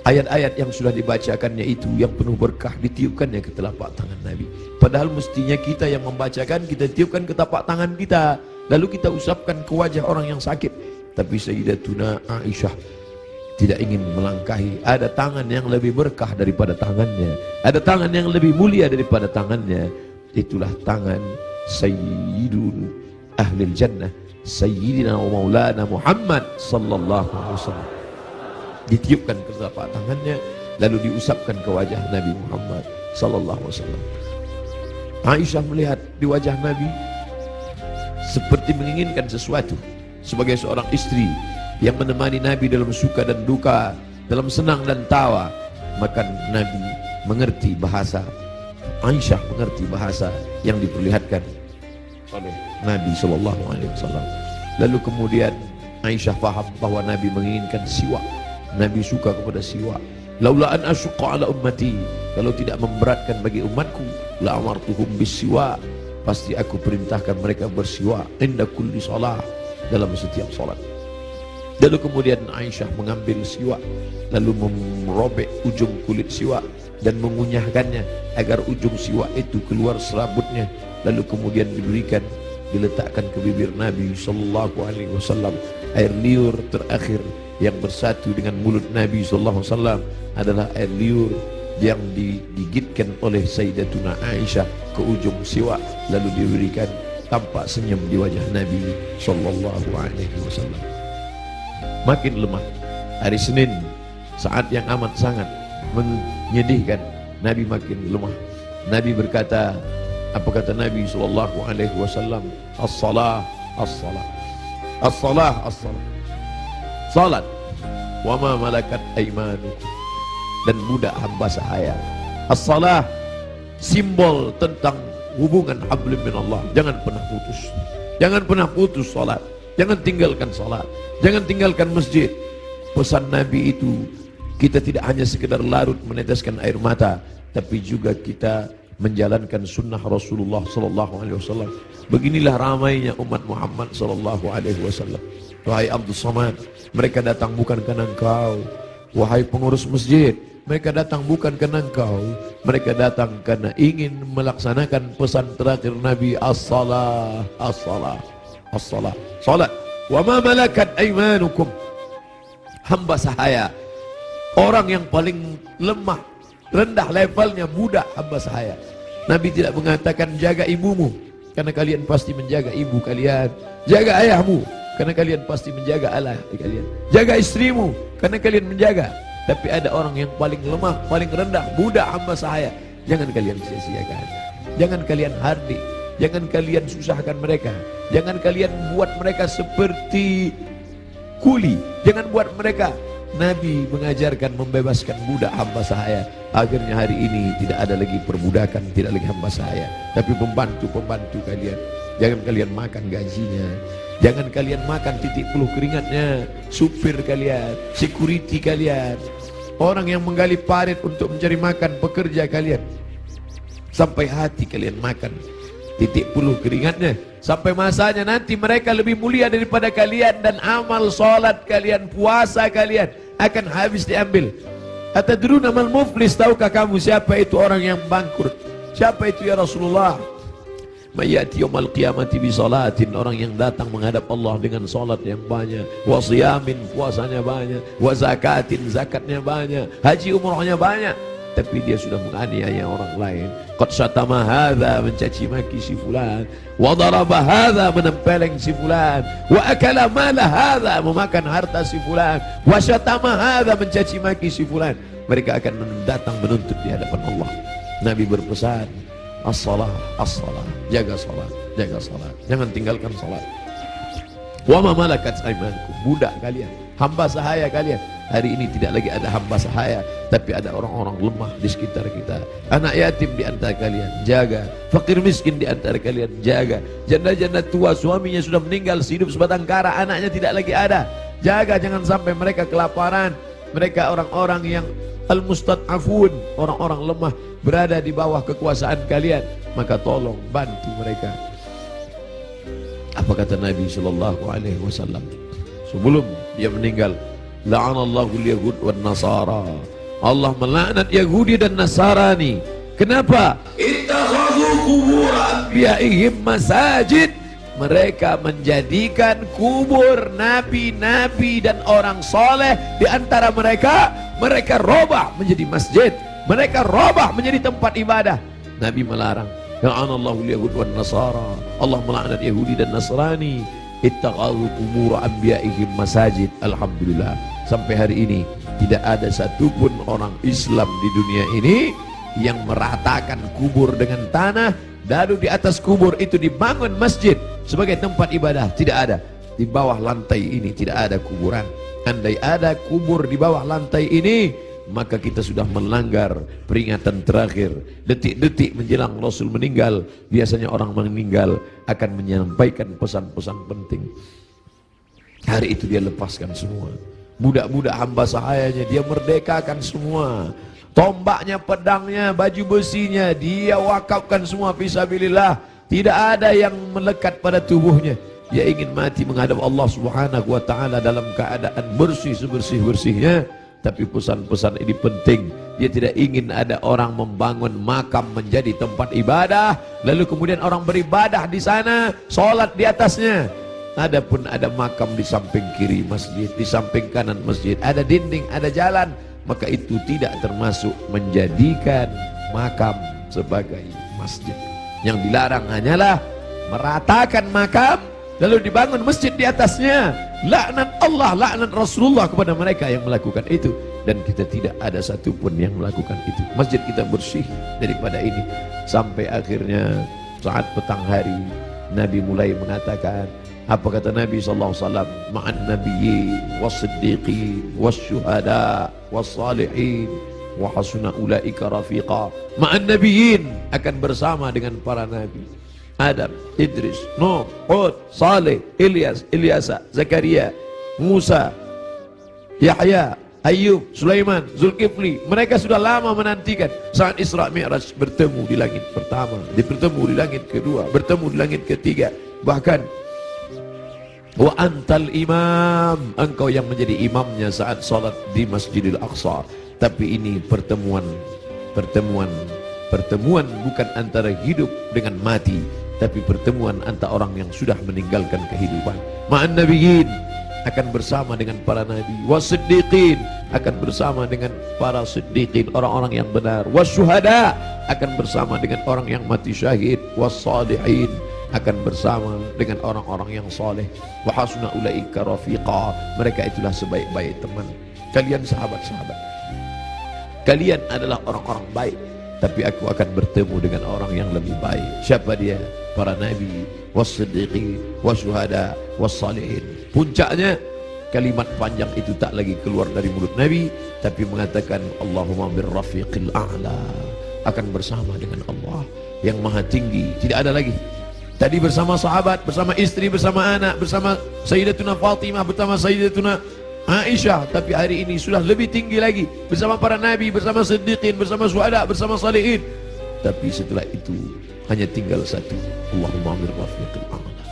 ayat-ayat yang sudah dibacakannya itu yang penuh berkah ditiupkannya ke telapak tangan Nabi. Padahal mestinya kita yang membacakan, kita tiupkan ke telapak tangan kita, lalu kita usapkan ke wajah orang yang sakit. Tapi Sayyidatuna Aisyah tidak ingin melangkahi. Ada tangan yang lebih berkah daripada tangannya, ada tangan yang lebih mulia daripada tangannya. Itulah tangan Sayyidun Ahlil Jannah, Sayyidina wa Maulana Muhammad sallallahu alaihi wasallam. Ditiupkan ke telapak tangannya, lalu diusapkan ke wajah Nabi Muhammad sallallahu alaihi wasallam. Aisyah melihat di wajah Nabi seperti menginginkan sesuatu. Sebagai seorang istri yang menemani Nabi dalam suka dan duka, dalam senang dan tawa, maka Nabi mengerti bahasa, Aisyah mengerti bahasa yang diperlihatkan oleh Nabi SAW. Lalu kemudian Aisyah paham bahwa Nabi menginginkan siwak, Nabi suka kepada siwak. Laula an asyqa ala ummati, kalau tidak memberatkan bagi umatku, la amartuhum bis-siwak, pasti aku perintahkan mereka bersiwak inda kulli shalah, dalam setiap salat. Lalu kemudian Aisyah mengambil siwak, lalu merobek ujung kulit siwak dan mengunyahkannya agar ujung siwak itu keluar serabutnya. Lalu kemudian diberikan, diletakkan ke bibir Nabi sallallahu alaihi wasallam. Air liur terakhir yang bersatu dengan mulut Nabi sallallahu alaihi wasallam adalah air liur yang digigitkan oleh Sayyidatuna Aisyah ke ujung siwak, lalu diberikan. Tampak senyum di wajah Nabi sallallahu alaihi wasallam. Makin lemah. Hari Senin, saat yang amat sangat menyedihkan, Nabi makin lemah. Nabi berkata, apa kata Nabi sallallahu alaihi wasallam? As-salah, as-salah. As-salah, as-salah. Salat. Wa ma malakat aymanukum, dan budak hamba sahaya. As-salah, simbol tentang hubungan hablum minallah. Jangan pernah putus. Jangan pernah putus salat. Jangan tinggalkan salat. Jangan tinggalkan masjid. Pesan Nabi itu, kita tidak hanya sekedar larut meneteskan air mata, tapi juga kita menjalankan sunnah Rasulullah sallallahu alaihi wasallam. Beginilah ramainya umat Muhammad sallallahu alaihi wasallam. Wahai Abdul Samad, mereka datang bukan karena engkau. Wahai pengurus masjid, mereka datang bukan karena engkau. Mereka datang karena ingin melaksanakan pesan terakhir Nabi, as-salah, as-salah, as-salah. Salat. Wa ma malakat aymanukum, hamba sahaya. Orang yang paling lemah, rendah levelnya, budak hamba sahaya. Nabi tidak mengatakan jaga ibumu, karena kalian pasti menjaga ibu kalian. Jaga ayahmu, karena kalian pasti menjaga ayah kalian. Jaga istrimu, karena kalian menjaga. Tapi ada orang yang paling lemah, paling rendah, budak hamba sahaya. Jangan kalian sia-siakan. Jangan kalian hardik. Jangan kalian susahkan mereka. Jangan kalian buat mereka seperti kuli. Jangan buat mereka. Nabi mengajarkan membebaskan budak hamba sahaya. Akhirnya hari ini tidak ada lagi perbudakan, tidak lagi hamba sahaya, tapi pembantu-pembantu kalian. Jangan kalian makan gajinya. Jangan kalian makan titik puluh keringatnya. Supir kalian, security kalian, orang yang menggali parit untuk mencari makan, pekerja kalian. Sampai hati kalian makan titik puluh keringatnya. Sampai masanya nanti mereka lebih mulia daripada kalian, dan amal salat kalian, puasa kalian akan habis diambil. Atadruna mal muflis, tahukah kamu siapa itu orang yang bangkrut? Siapa itu ya Rasulullah? Mayati yaumal qiyamati bi salatin, orang yang datang menghadap Allah dengan salat yang banyak, wa siyamin, puasanya banyak, wa zakatin, zakatnya banyak, haji umrahnya banyak, tapi dia sudah menganiaya orang lain. Qad syatama hadza, mencaci maki si fulan, wa daraba hadza, menempeleng si fulan, wa akala mala hadza, memakan harta si fulan, wa syatama hadza, mencaci maki si fulan. Mereka akan datang menuntut di hadapan Allah. Nabi berpesan, as-salah, as-salah, jaga salat, jaga salat, jangan tinggalkan salat. Wa ma malakat aymanukum, budak kalian, hamba sahaya kalian. Hari ini tidak lagi ada hamba sahaya, tapi ada orang-orang lemah di sekitar kita. Anak yatim di antara kalian, jaga. Fakir miskin di antara kalian, jaga. Janda-janda tua, suaminya sudah meninggal, hidup sebatang kara, anaknya tidak lagi ada, jaga. Jangan sampai mereka kelaparan. Mereka orang-orang yang al-mustad'afun, orang-orang lemah, berada di bawah kekuasaan kalian, maka tolong bantu mereka. Apa kata Nabi sallallahu alaihi wasallam sebelum dia meninggal? La'anallahu al-yahud wan nasara, Allah melaknat Yahudi dan Nasrani. Kenapa? Ittakhadhu qubur anbiya'ihim masajid, mereka menjadikan kubur nabi-nabi dan orang soleh di antara mereka, mereka robah menjadi masjid, mereka robah menjadi tempat ibadah. Nabi melarang. La'anallahu al-yahud wan nasara, Allah melaknat Yahudi dan Nasrani. Ittakhadhu qubur anbiya'ihim masajid. Alhamdulillah, sampai hari ini tidak ada satupun orang Islam di dunia ini yang meratakan kubur dengan tanah Lalu di atas kubur itu dibangun masjid sebagai tempat ibadah. Tidak ada. Di bawah lantai ini tidak ada kuburan. Andai ada kubur di bawah lantai ini, maka kita sudah melanggar peringatan terakhir. Detik-detik menjelang Rasul meninggal, biasanya orang meninggal akan menyampaikan pesan-pesan penting. Hari itu dia lepaskan semua. Budak-budak hamba sahayanya dia merdekakan semua. Tombaknya, pedangnya, baju besinya dia wakafkan semua fisabilillah. Tidak ada yang melekat pada tubuhnya. Dia ingin mati menghadap Allah Subhanahu wa taala dalam keadaan bersih sebersih-bersihnya. Tapi pesan-pesan ini penting. Dia tidak ingin ada orang membangun makam menjadi tempat ibadah, lalu kemudian orang beribadah di sana, sholat di atasnya. Adapun ada makam di samping kiri masjid, di samping kanan masjid, ada dinding, ada jalan, maka itu tidak termasuk menjadikan makam sebagai masjid. Yang dilarang hanyalah meratakan makam lalu dibangun masjid di atasnya. Laknat Allah, laknat Rasulullah kepada mereka yang melakukan itu. Dan kita tidak ada satupun yang melakukan itu. Masjid kita bersih daripada ini. Sampai akhirnya saat petang hari Nabi mulai mengatakan, apa kata Nabi SAW? Ma'an nabiyyin was-siddiqin was-syuhada was-salihin wa hasuna ulaika rafiqa. Ma'an nabiyyin, akan bersama dengan para nabi. Adam, Idris, Nuh, Hud, Saleh, Ilyas, Ilyasa, Zakaria, Musa, Yahya, Ayub, Sulaiman, Zulkifli. Mereka sudah lama menantikan saat Isra Mi'raj bertemu di langit pertama, bertemu di langit kedua, bertemu di langit ketiga. Bahkan wa antal imam, engkau yang menjadi imamnya saat salat di Masjidil Aqsa. Tapi ini pertemuan bukan antara hidup dengan mati, tapi pertemuan antara orang yang sudah meninggalkan kehidupan. Ma'an nabiyyin, akan bersama dengan para nabi. Was-siddiqin, akan bersama dengan para siddiqin, orang-orang yang benar. Was-syuhada, akan bersama dengan orang yang mati syahid. Was-salihin, akan bersama dengan orang-orang yang saleh. Wa hasuna ulaika rafiqa, mereka itulah sebaik-baik teman. Kalian sahabat-sahabat, kalian adalah orang-orang baik, tapi aku akan bertemu dengan orang yang lebih baik. Siapa dia? Para nabi, was-siddiqin, was-syuhada, was-salihin. Puncaknya kalimat panjang itu tak lagi keluar dari mulut Nabi, tapi mengatakan Allahumma birrafiqil a'la, akan bersama dengan Allah yang maha tinggi. Tidak ada lagi. Tadi bersama sahabat, bersama istri, bersama anak, bersama Sayyidatuna Fatimah, bersama Sayyidatuna Aisyah, tapi hari ini sudah lebih tinggi lagi, bersama para nabi, bersama siddiqin, bersama syuhada, bersama salihin. Tapi setelah itu hanya tinggal satu, Allahumma birrafiqil a'la,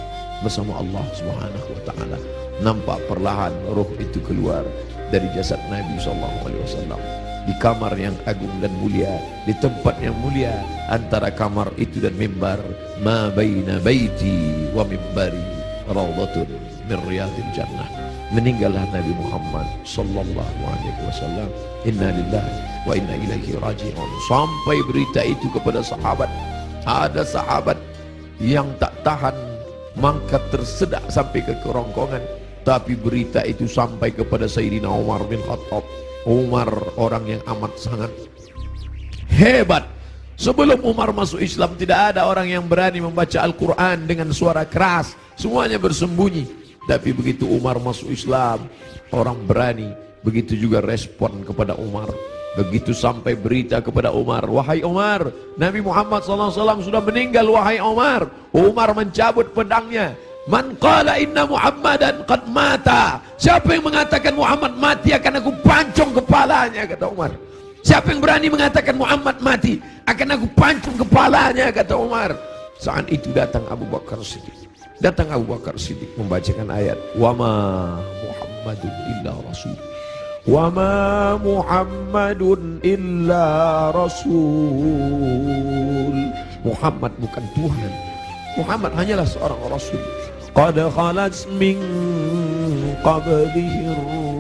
bersama Allah Subhanahu wa taala. Nampak perlahan roh itu keluar dari jasad Nabi SAW di kamar yang agung dan mulia, di tempat yang mulia. Antara kamar itu dan mimbar, ma baina baiti wa mimbari raudhatun min riyadil jannah. Meninggallah Nabi Muhammad sallallahu alaihi wasallam. Inna lillahi wa inna ilaihi raji'un. Sampai berita itu kepada sahabat. Ada sahabat yang tak tahan, mangkat tersedak sampai ke kerongkongan. Tapi berita itu sampai kepada Sayyidina Umar bin Khattab. Umar orang yang amat sangat hebat. Sebelum Umar masuk Islam, tidak ada orang yang berani membaca Al-Quran dengan suara keras. Semuanya bersembunyi. Tapi begitu Umar masuk Islam, orang berani. Begitu juga respon kepada Umar. Begitu sampai berita kepada Umar, wahai Umar, Nabi Muhammad SAW sudah meninggal, wahai Umar. Umar mencabut pedangnya. Man qala inna Muhammadan qad mata, siapa yang mengatakan Muhammad mati akan aku pancung kepalanya, kata Umar. Siapa yang berani mengatakan Muhammad mati akan aku pancung kepalanya, kata Umar. Saat itu datang Abu Bakar Siddiq. Datang Abu Bakar Siddiq membacakan ayat wa ma Muhammadun illa rasul, wa ma Muhammadun illa rasul. Muhammad bukan Tuhan, Muhammad hanyalah seorang rasul. Qad khalat min qablihi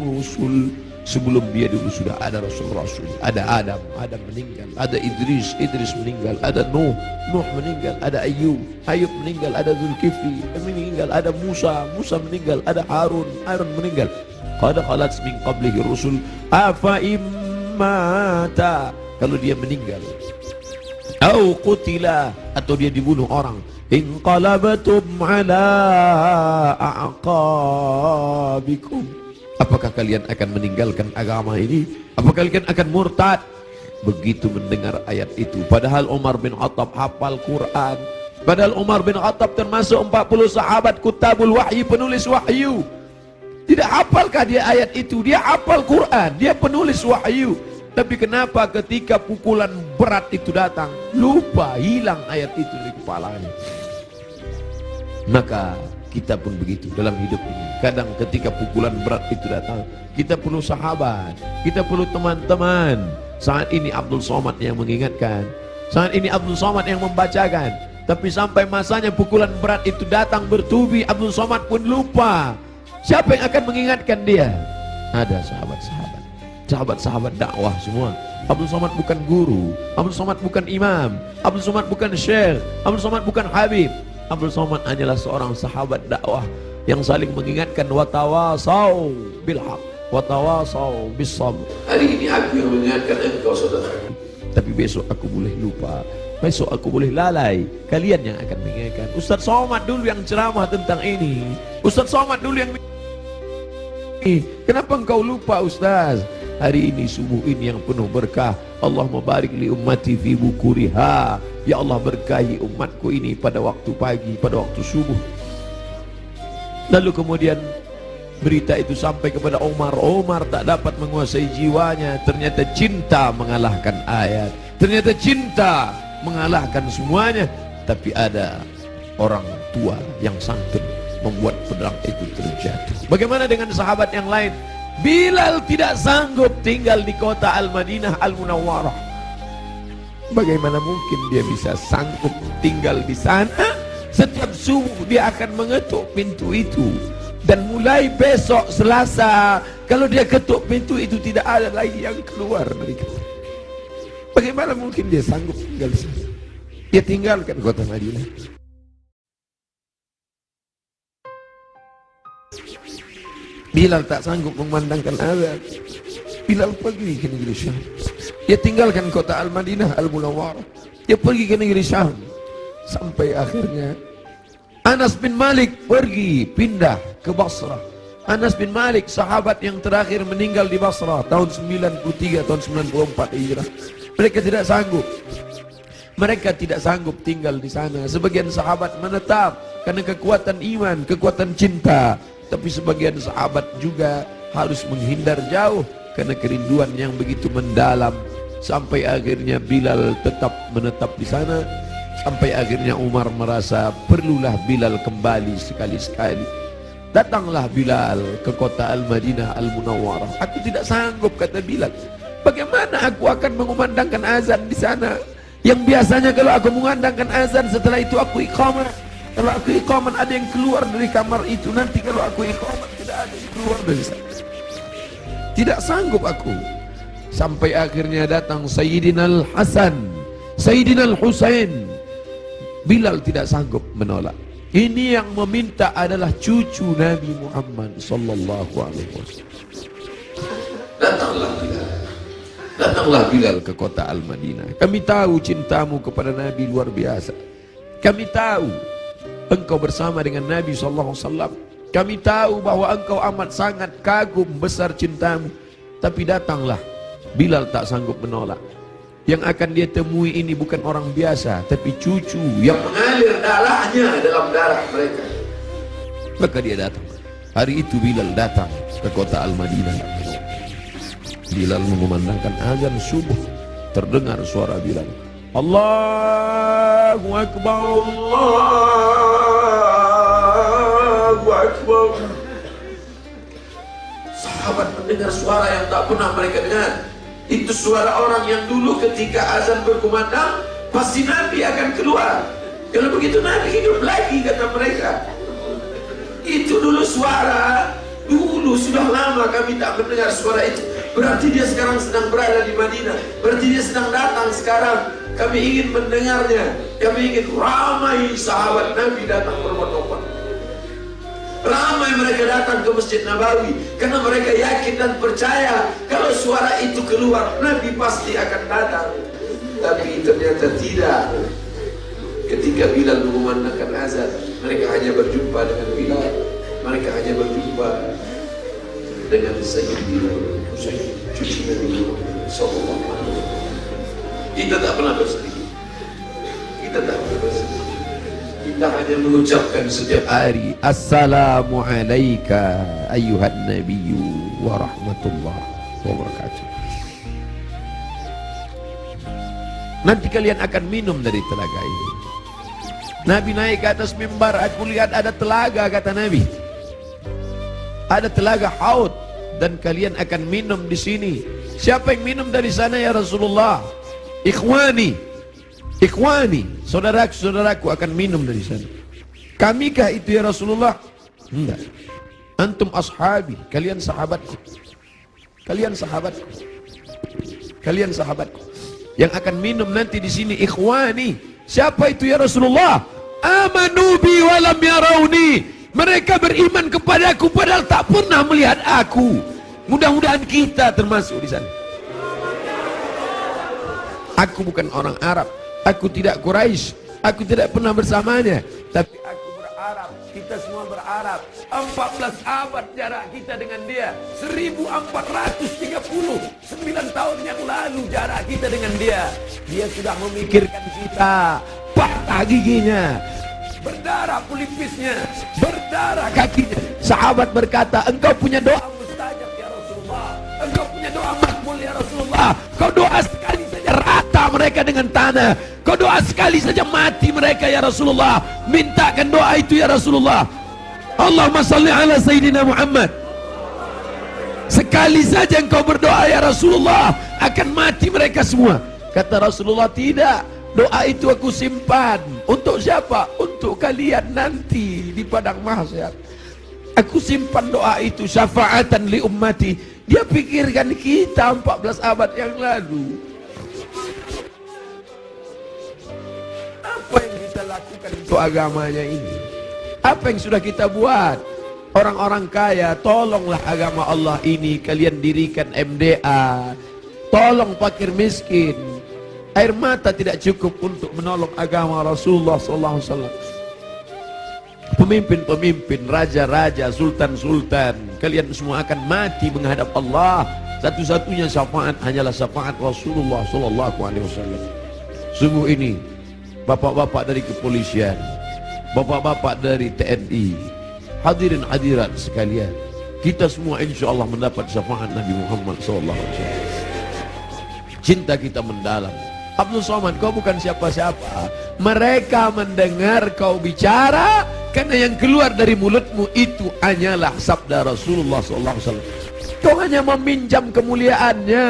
rusul, sebelum dia dulu sudah ada rasul-rasul. Ada Adam, Adam meninggal. Ada Idris, Idris meninggal. Ada Nuh, Nuh meninggal. Ada Ayub, Ayub meninggal. Ada Zulkifli meninggal. Ada Musa, Musa meninggal. Ada Harun, Harun meninggal. Qad khalat min qablihi rusul afa immata, kalau dia meninggal, au qutila, atau dia dibunuh orang, inqalabatum ala a'qabikum, apakah kalian akan meninggalkan agama ini? Apakah kalian akan murtad? Begitu mendengar ayat itu, padahal Umar bin Khattab hafal Quran, padahal Umar bin Khattab termasuk 40 sahabat kutabul wahyi, penulis wahyu. Tidak hafalkah dia ayat itu? Dia hafal Quran, dia penulis wahyu. Tapi kenapa ketika pukulan berat itu datang, lupa, hilang ayat itu dari kepalanya? Maka kita pun begitu dalam hidup ini. Kadang ketika pukulan berat itu datang, kita perlu sahabat, kita perlu teman-teman. Saat ini Abdul Somad yang mengingatkan, saat ini Abdul Somad yang membacakan. Tapi sampai masanya pukulan berat itu datang bertubi, Abdul Somad pun lupa. Siapa yang akan mengingatkan dia? Ada sahabat-sahabat, sahabat-sahabat dakwah semua. Abdul Somad bukan guru, Abdul Somad bukan imam, Abdul Somad bukan syekh, Abdul Somad bukan habib. Abdul Somad hanyalah seorang sahabat dakwah yang saling mengingatkan, watawasau bil haq, watawasau bis sabr. Hari ini aku yang mengingatkan engkau saudara, tapi besok aku boleh lupa, besok aku boleh lalai. Kalian yang akan mengingatkan. Ustaz Somad dulu yang ceramah tentang ini, Ustaz Somad dulu yang kenapa engkau lupa Ustaz? Hari ini subuh ini yang penuh berkah. Allahumma barik li ummati fi bukuriha. Ya Allah, berkahi umatku ini pada waktu pagi, pada waktu subuh. Lalu kemudian berita itu sampai kepada Umar. Umar tak dapat menguasai jiwanya. Ternyata cinta mengalahkan ayat, ternyata cinta mengalahkan semuanya. Tapi ada orang tua yang santun membuat pedang itu terjatuh. Bagaimana dengan sahabat yang lain? Bilal tidak sanggup tinggal di kota Al-Madinah Al-Munawwarah. Bagaimana mungkin dia bisa sanggup tinggal di sana? Setiap subuh dia akan mengetuk pintu itu. Dan mulai besok Selasa, kalau dia ketuk pintu itu tidak ada lagi yang keluar dari kota. Bagaimana mungkin dia sanggup tinggal di sana? Dia tinggalkan kota Madinah. Bilal tak sanggup memandangkan azan. Bilal pergi ke negeri Syam. Dia tinggalkan kota Al-Madinah Al-Munawwarah. Dia pergi ke negeri Syam. Sampai akhirnya Anas bin Malik pergi pindah ke Basrah. Anas bin Malik sahabat yang terakhir meninggal di Basrah tahun 93 tahun 94 Hijrah. Mereka tidak sanggup. Mereka tidak sanggup tinggal di sana. Sebagian sahabat menetap karena kekuatan iman, kekuatan cinta. Tapi sebagian sahabat juga harus menghindar jauh karena kerinduan yang begitu mendalam. Sampai akhirnya Bilal tetap menetap di sana. Sampai akhirnya Umar merasa perlulah Bilal kembali sekali-sekali. Datanglah Bilal ke kota Al-Madinah Al-Munawwarah. Aku tidak sanggup, kata Bilal. Bagaimana aku akan mengumandangkan azan di sana? Yang biasanya kalau aku mengumandangkan azan, setelah itu aku iqamah. Kalau aku iqamah ada yang keluar dari kamar itu. Nanti kalau aku iqamah tidak ada yang keluar dari sana. Tidak sanggup aku. Sampai akhirnya datang Sayyidina Al-Hasan, Sayyidina Al-Husain. Bilal tidak sanggup menolak. Ini yang meminta adalah cucu Nabi Muhammad sallallahu alaihi wasallam. Datanglah Bilal. Datanglah Bilal ke kota Al-Madinah. Kami tahu cintamu kepada Nabi luar biasa. Kami tahu engkau bersama dengan Nabi SAW. Kami tahu bahwa engkau amat sangat kagum besar cintamu. Tapi datanglah. Bilal tak sanggup menolak. Yang akan dia temui ini bukan orang biasa, tapi cucu yang mengalir darahnya dalam darah mereka. Maka dia datang. Hari itu Bilal datang ke kota Al-Madinah. Bilal mengumandangkan azan subuh. Terdengar suara Bilal, Allahu Akbar, Allahu Akbar. Sahabat mendengar suara yang tak pernah mereka dengar. Itu suara orang yang dulu ketika azan berkumandang pasti Nabi akan keluar. Kalau begitu Nabi hidup lagi, kata mereka. Itu dulu suara, dulu sudah lama kami tak mendengar suara itu. Berarti dia sekarang sedang berada di Madinah. Berarti dia sedang datang sekarang. Kami ingin mendengarnya. Kami ingin. Ramai sahabat Nabi datang berbondong-bondong. Ramai mereka datang ke Masjid Nabawi karena mereka yakin dan percaya kalau suara itu keluar, Nabi pasti akan datang. Tapi ternyata tidak. Ketika Bilal mengumandangkan azan, mereka hanya berjumpa dengan Bilal, mereka hanya berjumpa dengan Sayyidina Husain, cucu Nabi Muhammad sallallahu alaihi wasallam. Kita tak pernah bersedih. Kita tak pernah bersedih. Kita hanya mengucapkan setiap hari Assalamu alayka ayyuhan nabiyyu wa rahmatullahi wa barakatuh. Nanti kalian akan minum dari telaga ini. Nabi naik ke atas mimbar, aku lihat ada telaga, kata Nabi. Ada telaga Haud dan kalian akan minum di sini. Siapa yang minum dari sana ya Rasulullah? Ikhwani, ikhwani, saudaraku akan minum dari sana. Kamikah itu ya Rasulullah? Enggak. Antum ashabi, kalian sahabatku. Kalian sahabatku. Kalian sahabatku. Yang akan minum nanti di sini ikhwani. Siapa itu ya Rasulullah? Amanu bi walam yarawni. Mereka beriman kepadaku padahal tak pernah melihat aku. Mudah-mudahan kita termasuk di sana. Aku bukan orang Arab, aku tidak Quraisy, aku tidak pernah bersamanya, tapi aku berharap, kita semua berharap 14 abad jarak kita dengan dia, 1439 tahun yang lalu jarak kita dengan dia. Dia sudah memikirkan kita, patah giginya, berdarah pelipisnya, berdarah kakinya. Sahabat berkata, engkau punya doa mustajab ya Rasulullah, engkau punya doa makbul ya Rasulullah. Kau doa sekali saja rata mereka dengan tanah, kau doa sekali saja mati mereka ya Rasulullah. Mintakan doa itu ya Rasulullah. Allahumma salli ala Sayyidina Muhammad. Sekali saja engkau berdoa ya Rasulullah, akan mati mereka semua. Kata Rasulullah, tidak, doa itu aku simpan. Untuk siapa? Untuk kalian nanti di padang mahsyar. Aku simpan doa itu syafaatan li ummati. Dia pikirkan kita 14 abad yang lalu. Apa yang kita lakukan untuk agamanya ini? Apa yang sudah kita buat? Orang-orang kaya, tolonglah agama Allah ini. Kalian dirikan MDA, tolong fakir miskin. Air mata tidak cukup untuk menolong agama Rasulullah SAW. Pemimpin-pemimpin, raja-raja, sultan-sultan, kalian semua akan mati menghadap Allah. Satu-satunya syafaat hanyalah syafaat Rasulullah SAW. Sungguh ini, bapak-bapak dari kepolisian, bapak-bapak dari TNI, hadirin hadirat sekalian, kita semua insya Allah mendapat syafaat Nabi Muhammad SAW. Cinta kita mendalam. Abdul Somad, kau bukan siapa-siapa. Mereka mendengar kau bicara karena yang keluar dari mulutmu itu hanyalah sabda Rasulullah SAW. Kau hanya meminjam kemuliaannya.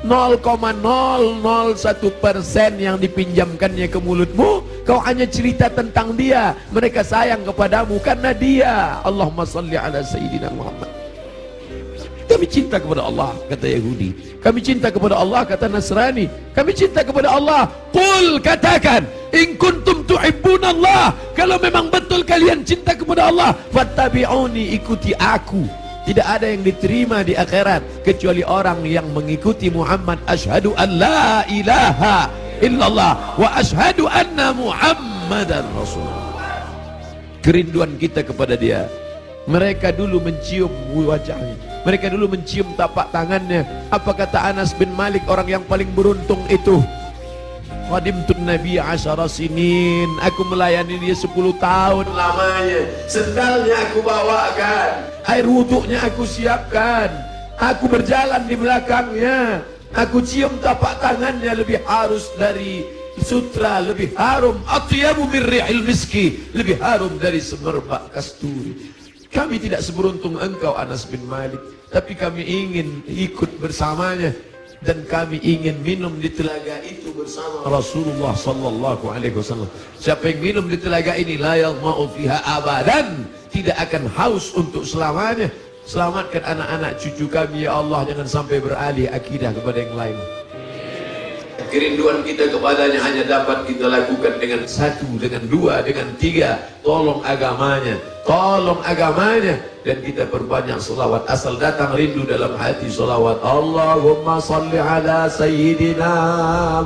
0,001% yang dipinjamkannya ke mulutmu. Kau hanya cerita tentang dia. Mereka sayang kepadamu karena dia. Allahumma salli ala Sayyidina Muhammad. Kami cinta kepada Allah, kata Yahudi. Kami cinta kepada Allah, kata Nasrani. Kami cinta kepada Allah. Qul, katakan, in kuntum tuhibbunallah. Kalau memang betul kalian cinta kepada Allah, fattabi'uni, ikuti aku. Tidak ada yang diterima di akhirat kecuali orang yang mengikuti Muhammad. Asyhadu an la ilaha illallah wa asyhadu anna Muhammadan Rasulullah. Kerinduan kita kepada dia. Mereka dulu mencium wajahnya, mereka dulu mencium tapak tangannya. Apa kata Anas bin Malik, orang yang paling beruntung itu? Khadimtun Nabi 10 sinin, aku melayani dia 10 tahun lamanya. Sendalnya aku bawakan, air wuduknya aku siapkan, aku berjalan di belakangnya, aku cium tapak tangannya, lebih halus dari sutra, lebih harum, atyabu min rihil miski, lebih harum dari semerbak kasturi. Kami tidak seberuntung engkau Anas bin Malik, tapi kami ingin ikut bersamanya dan kami ingin minum di telaga itu bersama Rasulullah sallallahu alaihi wasallam. Siapa yang minum di telaga ini la yadma'u fiha abadan, tidak akan haus untuk selamanya. Selamatkan anak-anak cucu kami ya Allah, jangan sampai beralih akidah kepada yang lain. Kerinduan kita kepadanya hanya dapat kita lakukan dengan satu, dengan dua, dengan tiga. Tolong agamanya, tolong agamanya. Dan kita perbanyak salawat. Asal datang rindu dalam hati salawat. Allahumma salli ala Sayyidina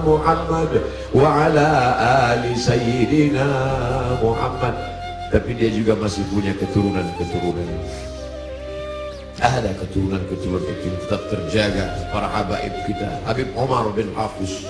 Muhammad wa ala ali Sayyidina Muhammad. Tapi dia juga masih punya keturunan-keturunan. Ada keturunan-keturunan itu tetap terjaga. Para habaib kita, Habib Umar bin Hafiz,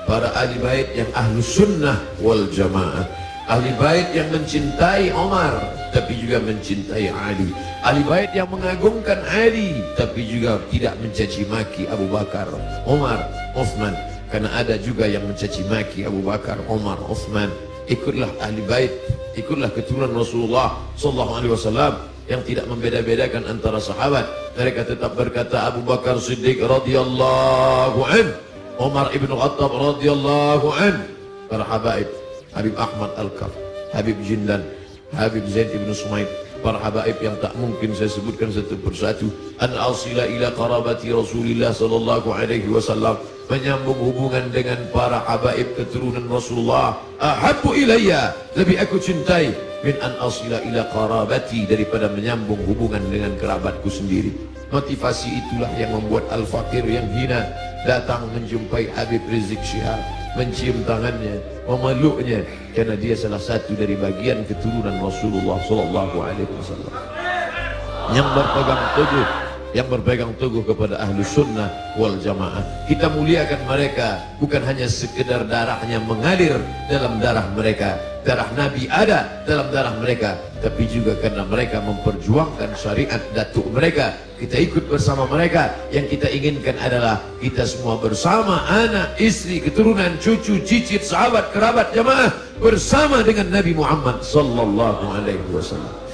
para ahli bait yang ahlu sunnah wal jamaah, ahli bait yang mencintai Umar tapi juga mencintai Ali, ahli bait yang mengagungkan Ali tapi juga tidak mencaci maki Abu Bakar, Umar, Uthman. Karena ada juga yang mencaci maki Abu Bakar, Umar, Uthman. Ikutlah ahli bait, ikutlah keturunan Rasulullah sallallahu alaihi wasallam yang tidak membeda-bedakan antara sahabat. Mereka tetap berkata Abu Bakar Siddiq radhiyallahu an, Umar ibn Khattab radhiyallahu an. Para habaib, Habib Ahmad Al-Kaf, Habib Jindan, Habib Zaid ibn Sumaid, para habaib yang tak mungkin saya sebutkan satu persatu. An asila ila qarabati Rasulillah sallallahu alaihi wasallam, menyambung hubungan dengan para habaib keturunan Rasulullah. Ahabbu ilayya, lebih aku cintai min an asila ila qarabati, daripada menyambung hubungan dengan kerabatku sendiri. Motivasi itulah yang membuat al-fakir yang hina datang menjumpai Habib Rizik Syihab, mencium tangannya, memeluknya, karena dia salah satu dari bagian keturunan Rasulullah sallallahu alaihi wasallam yang berpegang teguh kepada ahlu sunnah wal jamaah. Kita muliakan mereka bukan hanya sekedar darahnya mengalir dalam darah mereka, darah Nabi ada dalam darah mereka, tapi juga karena mereka memperjuangkan syariat datuk mereka. Kita ikut bersama mereka. Yang kita inginkan adalah kita semua bersama, anak, istri, keturunan, cucu, cicit, sahabat, kerabat, jamaah, bersama dengan Nabi Muhammad sallallahu alaihi wasallam.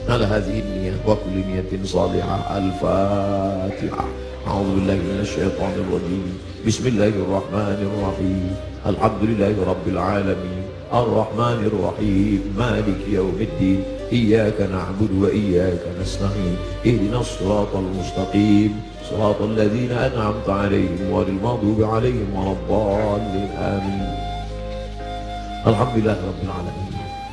على هذه النية وكل نية صالحة. الفاتحة. أعوذ بالله من الشيطان الرجيم. بسم الله الرحمن الرحيم. الحمد لله رب العالمين الرحمن الرحيم مالك يوم الدين إياك نعبد وإياك نستعين اهدنا الصراط المستقيم صراط الذين أنعمت عليهم غير المغضوب عليهم ولا الضالين آمين. الحمد لله رب العالمين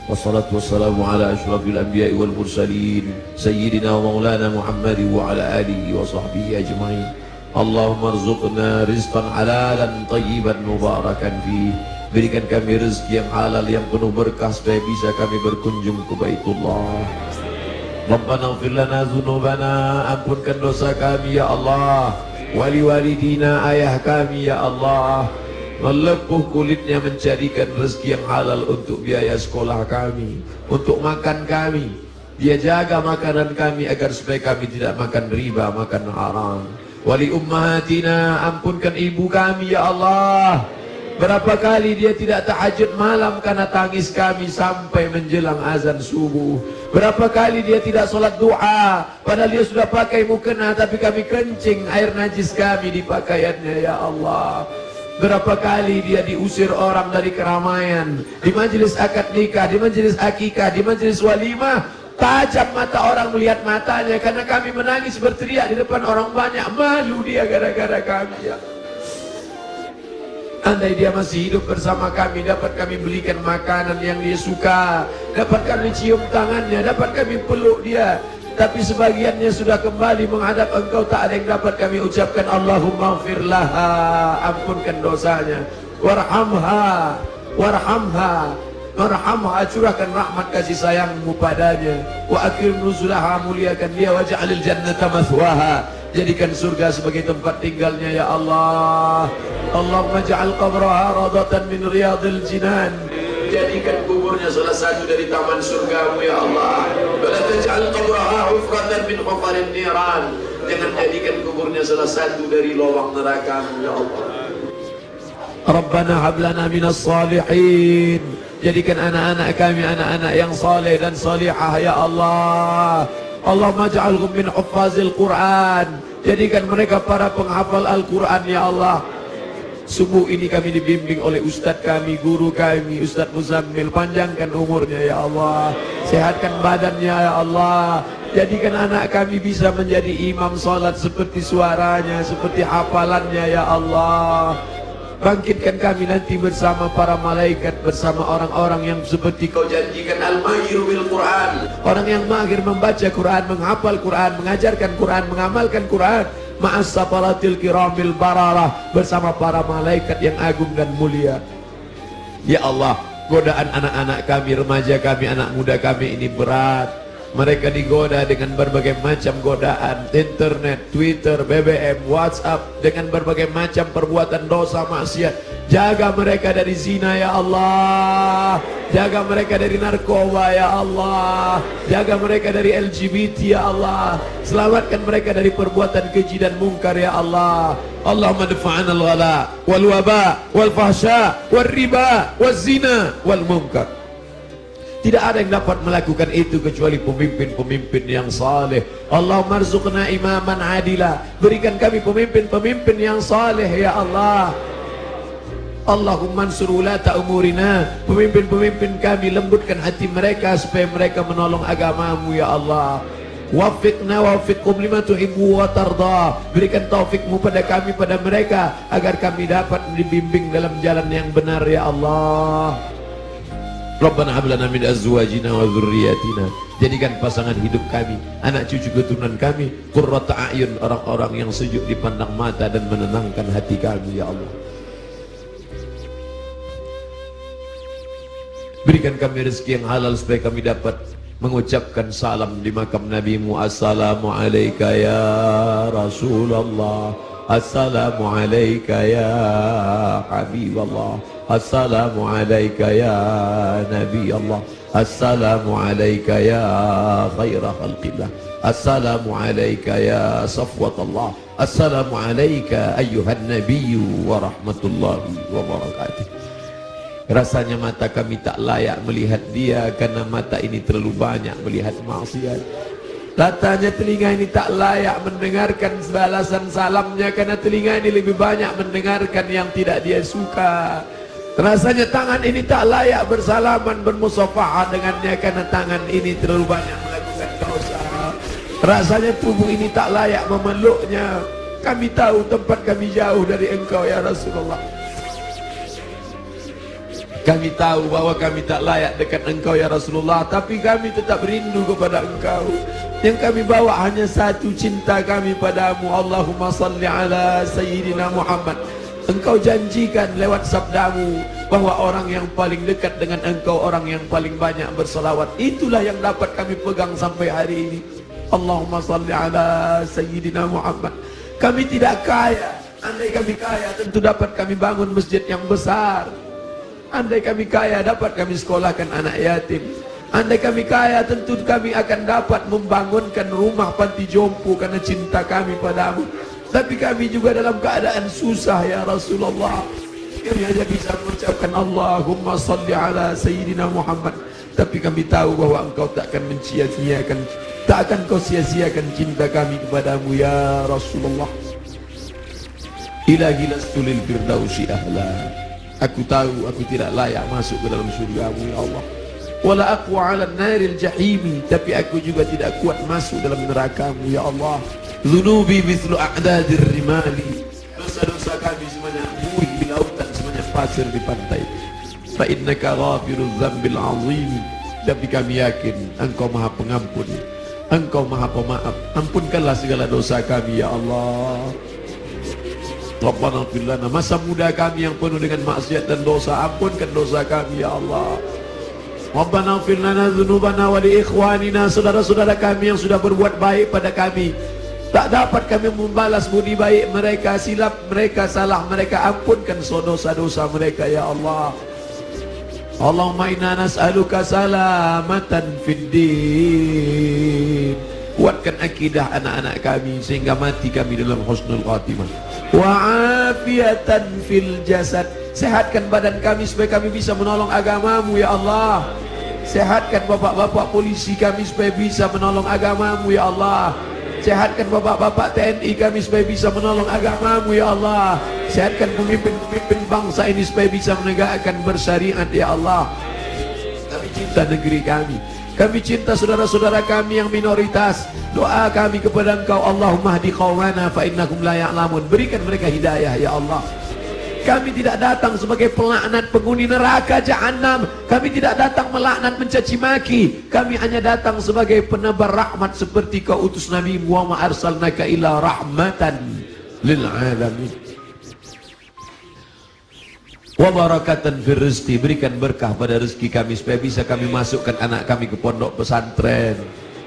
والصلاة والسلام على أشرف الأنبياء والمرسلين سيدنا ومولانا محمد وعلى آله وصحبه أجمعين. اللهم ارزقنا رزقا حلالا طيبا مباركا فيه. Berikan kami rezeki yang halal yang penuh berkah supaya bisa kami berkunjung ke Baitullah. Rabbana ighfir lana dzunubana, ampunkan dosa kami ya Allah. Wali walidina, ayah kami ya Allah. Melepuh kulitnya mencarikan rezeki yang halal untuk biaya sekolah kami, untuk makan kami. Dia jaga makanan kami agar supaya kami tidak makan riba, makan haram. Wali ummahatina, ampunkan ibu kami ya Allah. Berapa kali dia tidak tahajud malam karena tangis kami sampai menjelang azan subuh. Berapa kali dia tidak sholat doa padahal dia sudah pakai mukena, tapi kami kencing air najis kami di pakaiannya ya Allah. Berapa kali dia diusir orang dari keramaian, di majelis akad nikah, di majelis akikah, di majelis walimah. Tajam mata orang melihat matanya karena kami menangis berteriak di depan orang banyak. Malu dia gara-gara kami ya. Andai dia masih hidup bersama kami, dapat kami belikan makanan yang dia suka, dapat kami cium tangannya, dapat kami peluk dia. Tapi sebagiannya sudah kembali menghadap engkau, tak ada yang dapat kami ucapkan Allahumma ighfir laha, ampunkan dosanya, warhamha, warhamha, warhamha, curahkan rahmat kasih sayangmu padanya, wa akrim nuzulaha, muliakan dia, waj'alil jannata mathwaha, jadikan surga sebagai tempat tinggalnya ya Allah. Allahumma ja'al qabraha radatan min riyadil jinan, jadikan kuburnya salah satu dari taman surgamu ya Allah. Wala taj'al qabraha hufratan min hufarin niran, jangan jadikan kuburnya salah satu dari lubang neraka ya Allah. Rabbana hab lana minas salihin, jadikan anak-anak kami anak-anak yang saleh dan salihah ya Allah. Allahumma ja'alhum min huffazil Quran, jadikan mereka para penghafal Al-Quran ya Allah. Subuh ini kami dibimbing oleh Ustadz kami, guru kami, Ustadz Muzammil. Panjangkan umurnya ya Allah, sehatkan badannya ya Allah. Jadikan anak kami bisa menjadi imam salat seperti suaranya, seperti hafalannya ya Allah. bangkitkan kami nanti bersama para malaikat, bersama orang-orang yang seperti kau janjikan, al-mahir bil Quran, orang yang mahir membaca Quran, menghafal Quran, mengajarkan Quran, mengamalkan Quran, ma'as safaratil kiramil bararah, bersama para malaikat yang agung dan mulia. Ya Allah, godaan anak-anak kami, remaja kami, anak muda kami ini berat. Mereka digoda dengan berbagai macam godaan, internet, Twitter, BBM, WhatsApp, dengan berbagai macam perbuatan dosa maksiat. Jaga mereka dari zina ya Allah, jaga mereka dari narkoba ya Allah, jaga mereka dari LGBT ya Allah, selamatkan mereka dari perbuatan keji dan mungkar ya Allah. Allahumma dafa'ana al-ghala wal waba wal fahsya wal riba wal zina wal munkar. Tidak ada yang dapat melakukan itu kecuali pemimpin-pemimpin yang saleh. Allahumma arzuqna imaman adila, berikan kami pemimpin-pemimpin yang saleh ya Allah. Allahumma ansur ulata umurina, pemimpin-pemimpin kami lembutkan hati mereka supaya mereka menolong agamamu ya Allah. Wafiqna wafiqhum lima tuhibbu wa tarda, berikan taufikmu pada kami, pada mereka, agar kami dapat dibimbing dalam jalan yang benar ya Allah. Rabbana hab lana min azwajina wa dzurriyyatina, jadikan pasangan hidup kami, anak cucu keturunan kami qurrata a'yun, orang-orang yang sejuk dipandang mata dan menenangkan hati kami ya Allah. Berikan kami rezeki yang halal supaya kami dapat mengucapkan salam di makam Nabi-Mu. Assalamu alayka ya Rasulullah, assalamu alayka ya Habiballah, assalamu alayka ya Nabi Allah, assalamu alayka ya khaira khalqillah, assalamu alayka ya safwatullah, assalamu alayka ayyuhan nabiyyu wa rahmatullahi wa barakatuh. Rasanya mata kami tak layak melihat dia karena mata ini terlalu banyak melihat maksiat. Rasanya telinga ini tak layak mendengarkan balasan salamnya karena telinga ini lebih banyak mendengarkan yang tidak dia suka. Rasanya tangan ini tak layak bersalaman, bermusafahah dengannya karena tangan ini terlalu banyak melakukan dosa. Rasanya tubuh ini tak layak memeluknya. Kami tahu tempat kami jauh dari engkau ya Rasulullah. Kami tahu bahwa kami tak layak dekat engkau ya Rasulullah, tapi kami tetap rindu kepada engkau. Yang kami bawa hanya satu, cinta kami padamu. Allahumma salli ala Sayyidina Muhammad. Engkau janjikan lewat sabdamu bahwa orang yang paling dekat dengan engkau, orang yang paling banyak bersalawat. Itulah yang dapat kami pegang sampai hari ini. Allahumma salli ala Sayyidina Muhammad. Kami tidak kaya. Andai kami kaya tentu dapat kami bangun masjid yang besar. Andai kami kaya dapat kami sekolahkan anak yatim. Andai kami kaya tentu kami akan dapat membangunkan rumah panti jompo karena cinta kami padamu. Tapi kami juga dalam keadaan susah ya Rasulullah. Kami hanya bisa mengucapkan Allahumma salli ala Sayyidina Muhammad. Tapi kami tahu bahwa engkau tak akan mencia-ciakan, tak akan kau sia-siakan cinta kami kepadamu ya Rasulullah. Ilahi lastu lil firdausi ahla. Aku tahu aku tidak layak masuk ke dalam surgamu ya Allah. Wala aqwa 'ala an-naril jahimi, tapi aku juga tidak kuat masuk dalam nerakamu ya Allah. Dzunubi mithlu a'dadir rimali, dosa-dosa kami semuanya buih di lautan, semuanya pasir di pantai. Fa innaka ghafirudz dzambil 'azim, tapi kami yakin engkau maha pengampun, engkau maha pemaaf. Ampunkanlah segala dosa kami ya Allah. Rabbana ighfir lana, masa muda kami yang penuh dengan maksiat dan dosa, ampunkan dosa kami ya Allah. Rabbana ighfir lana dzunubana wa li ikhwanina, saudara-saudara kami yang sudah berbuat baik pada kami, tak dapat kami membalas budi baik mereka, silap mereka, salah mereka, ampunkan dosa-dosa mereka ya Allah. Allahumma inna nas'aluka salamatan fid din, kuatkan akidah anak-anak kami sehingga mati kami dalam husnul khatimah. Wa afiatan fil jasad, sehatkan badan kami supaya kami bisa menolong agamamu ya Allah. Sehatkan bapak-bapak polisi kami supaya bisa menolong agamamu ya Allah. Sehatkan bapak-bapak TNI kami supaya bisa menolong agamamu ya Allah. Sehatkan pemimpin-pemimpin bangsa ini supaya bisa menegakkan bersyariat ya Allah. Kami cinta negeri kami, kami cinta saudara-saudara kami yang minoritas. Doa kami kepada engkau, Allahumma hdi qaumana fa innahum la ya'lamun, berikan mereka hidayah ya Allah. Kami tidak datang sebagai pelaknat penghuni neraka jahanam. Kami tidak datang melaknat mencaci maki. Kami hanya datang sebagai penebar rahmat seperti kau utus Nabi Muhammad arsalnaka ila rahmatan lil alamin. Wa barakatan fir rizqi, berikan berkah pada rezeki kami supaya bisa kami masukkan anak kami ke pondok pesantren,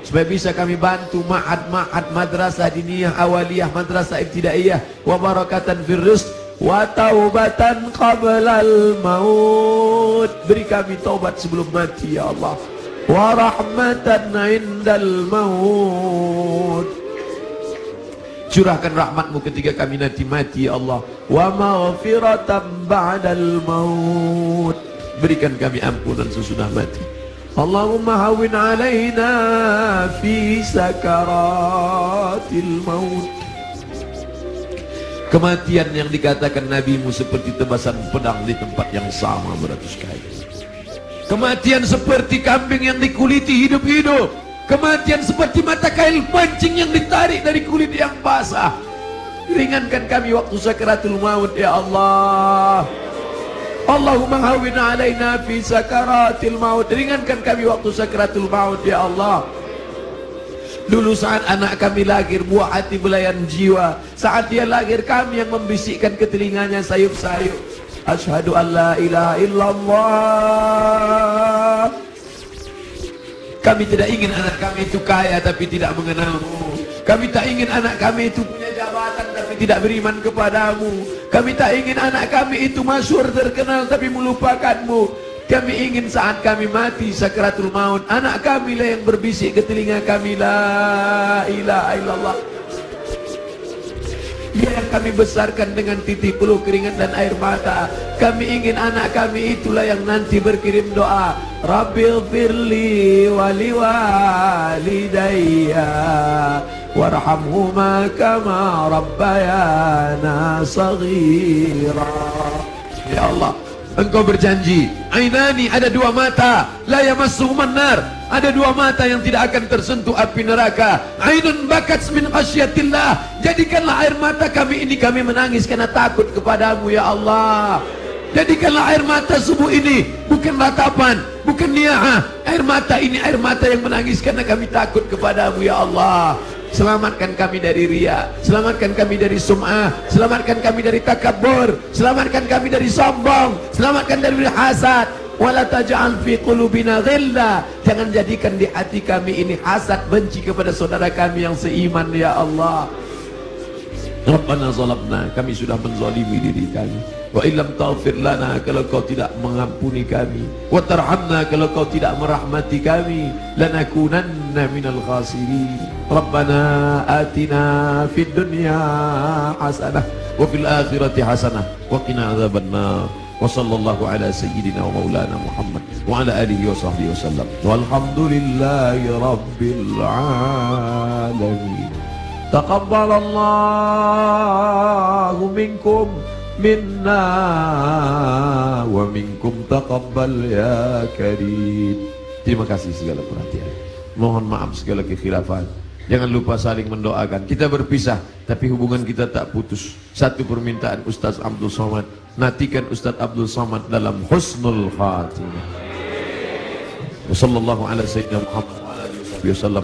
supaya bisa kami bantu ma'had madrasah diniyah awaliyah, madrasah ibtidaiyah. Wa barakatan fir rizq wa taubatan qablal maut, beri kami taubat sebelum mati ya Allah. Wa rahmatan indal maut, curahkan rahmatmu ketika kami nanti mati ya Allah. Wa maghfiratan ba'dal maut, berikan kami ampunan sesudah mati. Allahumma hawwin alaina fi sakaratil maut. Kematian yang dikatakan Nabimu seperti tebasan pedang di tempat yang sama beratus kali. Kematian seperti kambing yang dikuliti hidup-hidup. Kematian seperti mata kail pancing yang ditarik dari kulit yang basah. Ringankan kami waktu sakaratul maut ya Allah. Allahumma hawwin alaina fi sakaratil maut, ringankan kami waktu sakaratul maut ya Allah. Dulu saat anak kami lahir, buah hati belayan jiwa, saat dia lahir kami yang membisikkan ke telinganya sayup-sayup, asyhadu an la ilaha illallah. Kami tidak ingin anak kami itu kaya tapi tidak mengenalmu. Kami tak ingin anak kami itu punya jabatan tapi tidak beriman kepadamu. Kami tak ingin anak kami itu masyhur terkenal tapi melupakanmu. Kami ingin saat kami mati sakaratul maut, anak kami lah yang berbisik ke telinga kami, la ilaha illallah. Dia yang kami besarkan dengan titik peluh keringat dan air mata. Kami ingin anak kami itulah yang nanti berkirim doa, Rabbil firli wali walidayya warhamhuma kama rabbayana saghira. Ya Allah, Engkau berjanji, ainani, ada dua mata, la yamassuhuman nar, ada dua mata yang tidak akan tersentuh api neraka. Ainun bakat min khasyatillah, jadikanlah air mata kami ini kami menangis karena takut kepadamu ya Allah. Jadikanlah air mata subuh ini bukan ratapan, bukan ni'ah. Air mata ini air mata yang menangis karena kami takut kepadamu ya Allah. Selamatkan kami dari riya, selamatkan kami dari sum'ah, selamatkan kami dari takabur, selamatkan kami dari sombong, selamatkan dari hasad. Wala taj'al fi qulubina ghilla, jangan jadikan di hati kami ini hasad, benci kepada saudara kami yang seiman ya Allah. Rabbana zalamna, kami sudah menzalimi diri kami. Wa illam taghfir lana, kalau kau tidak mengampuni kami, wa tarhamna, kalau kau tidak merahmati kami, lanakunanna minal khasirin. Rabbana atina fid dunya hasanah wa fil akhirati hasanah wa qina adzabannar. Wa sallallahu ala sayyidina wa maulana Muhammad wa ala alihi wa sahbihi wasallam. Walhamdulillahi rabbil alamin. Taqabbalallahu minkum minna wa minkum taqabbal ya karim. Terima kasih segala perhatian. Mohon maaf segala kekhilafan. Jangan lupa saling mendoakan. Kita berpisah tapi hubungan kita tak putus. Satu permintaan Ustaz Abdul Somad, nantikan Ustaz Abdul Somad dalam husnul khatimah. Wassallallahu ala sayyidina Muhammad wa ala alihi wasallam.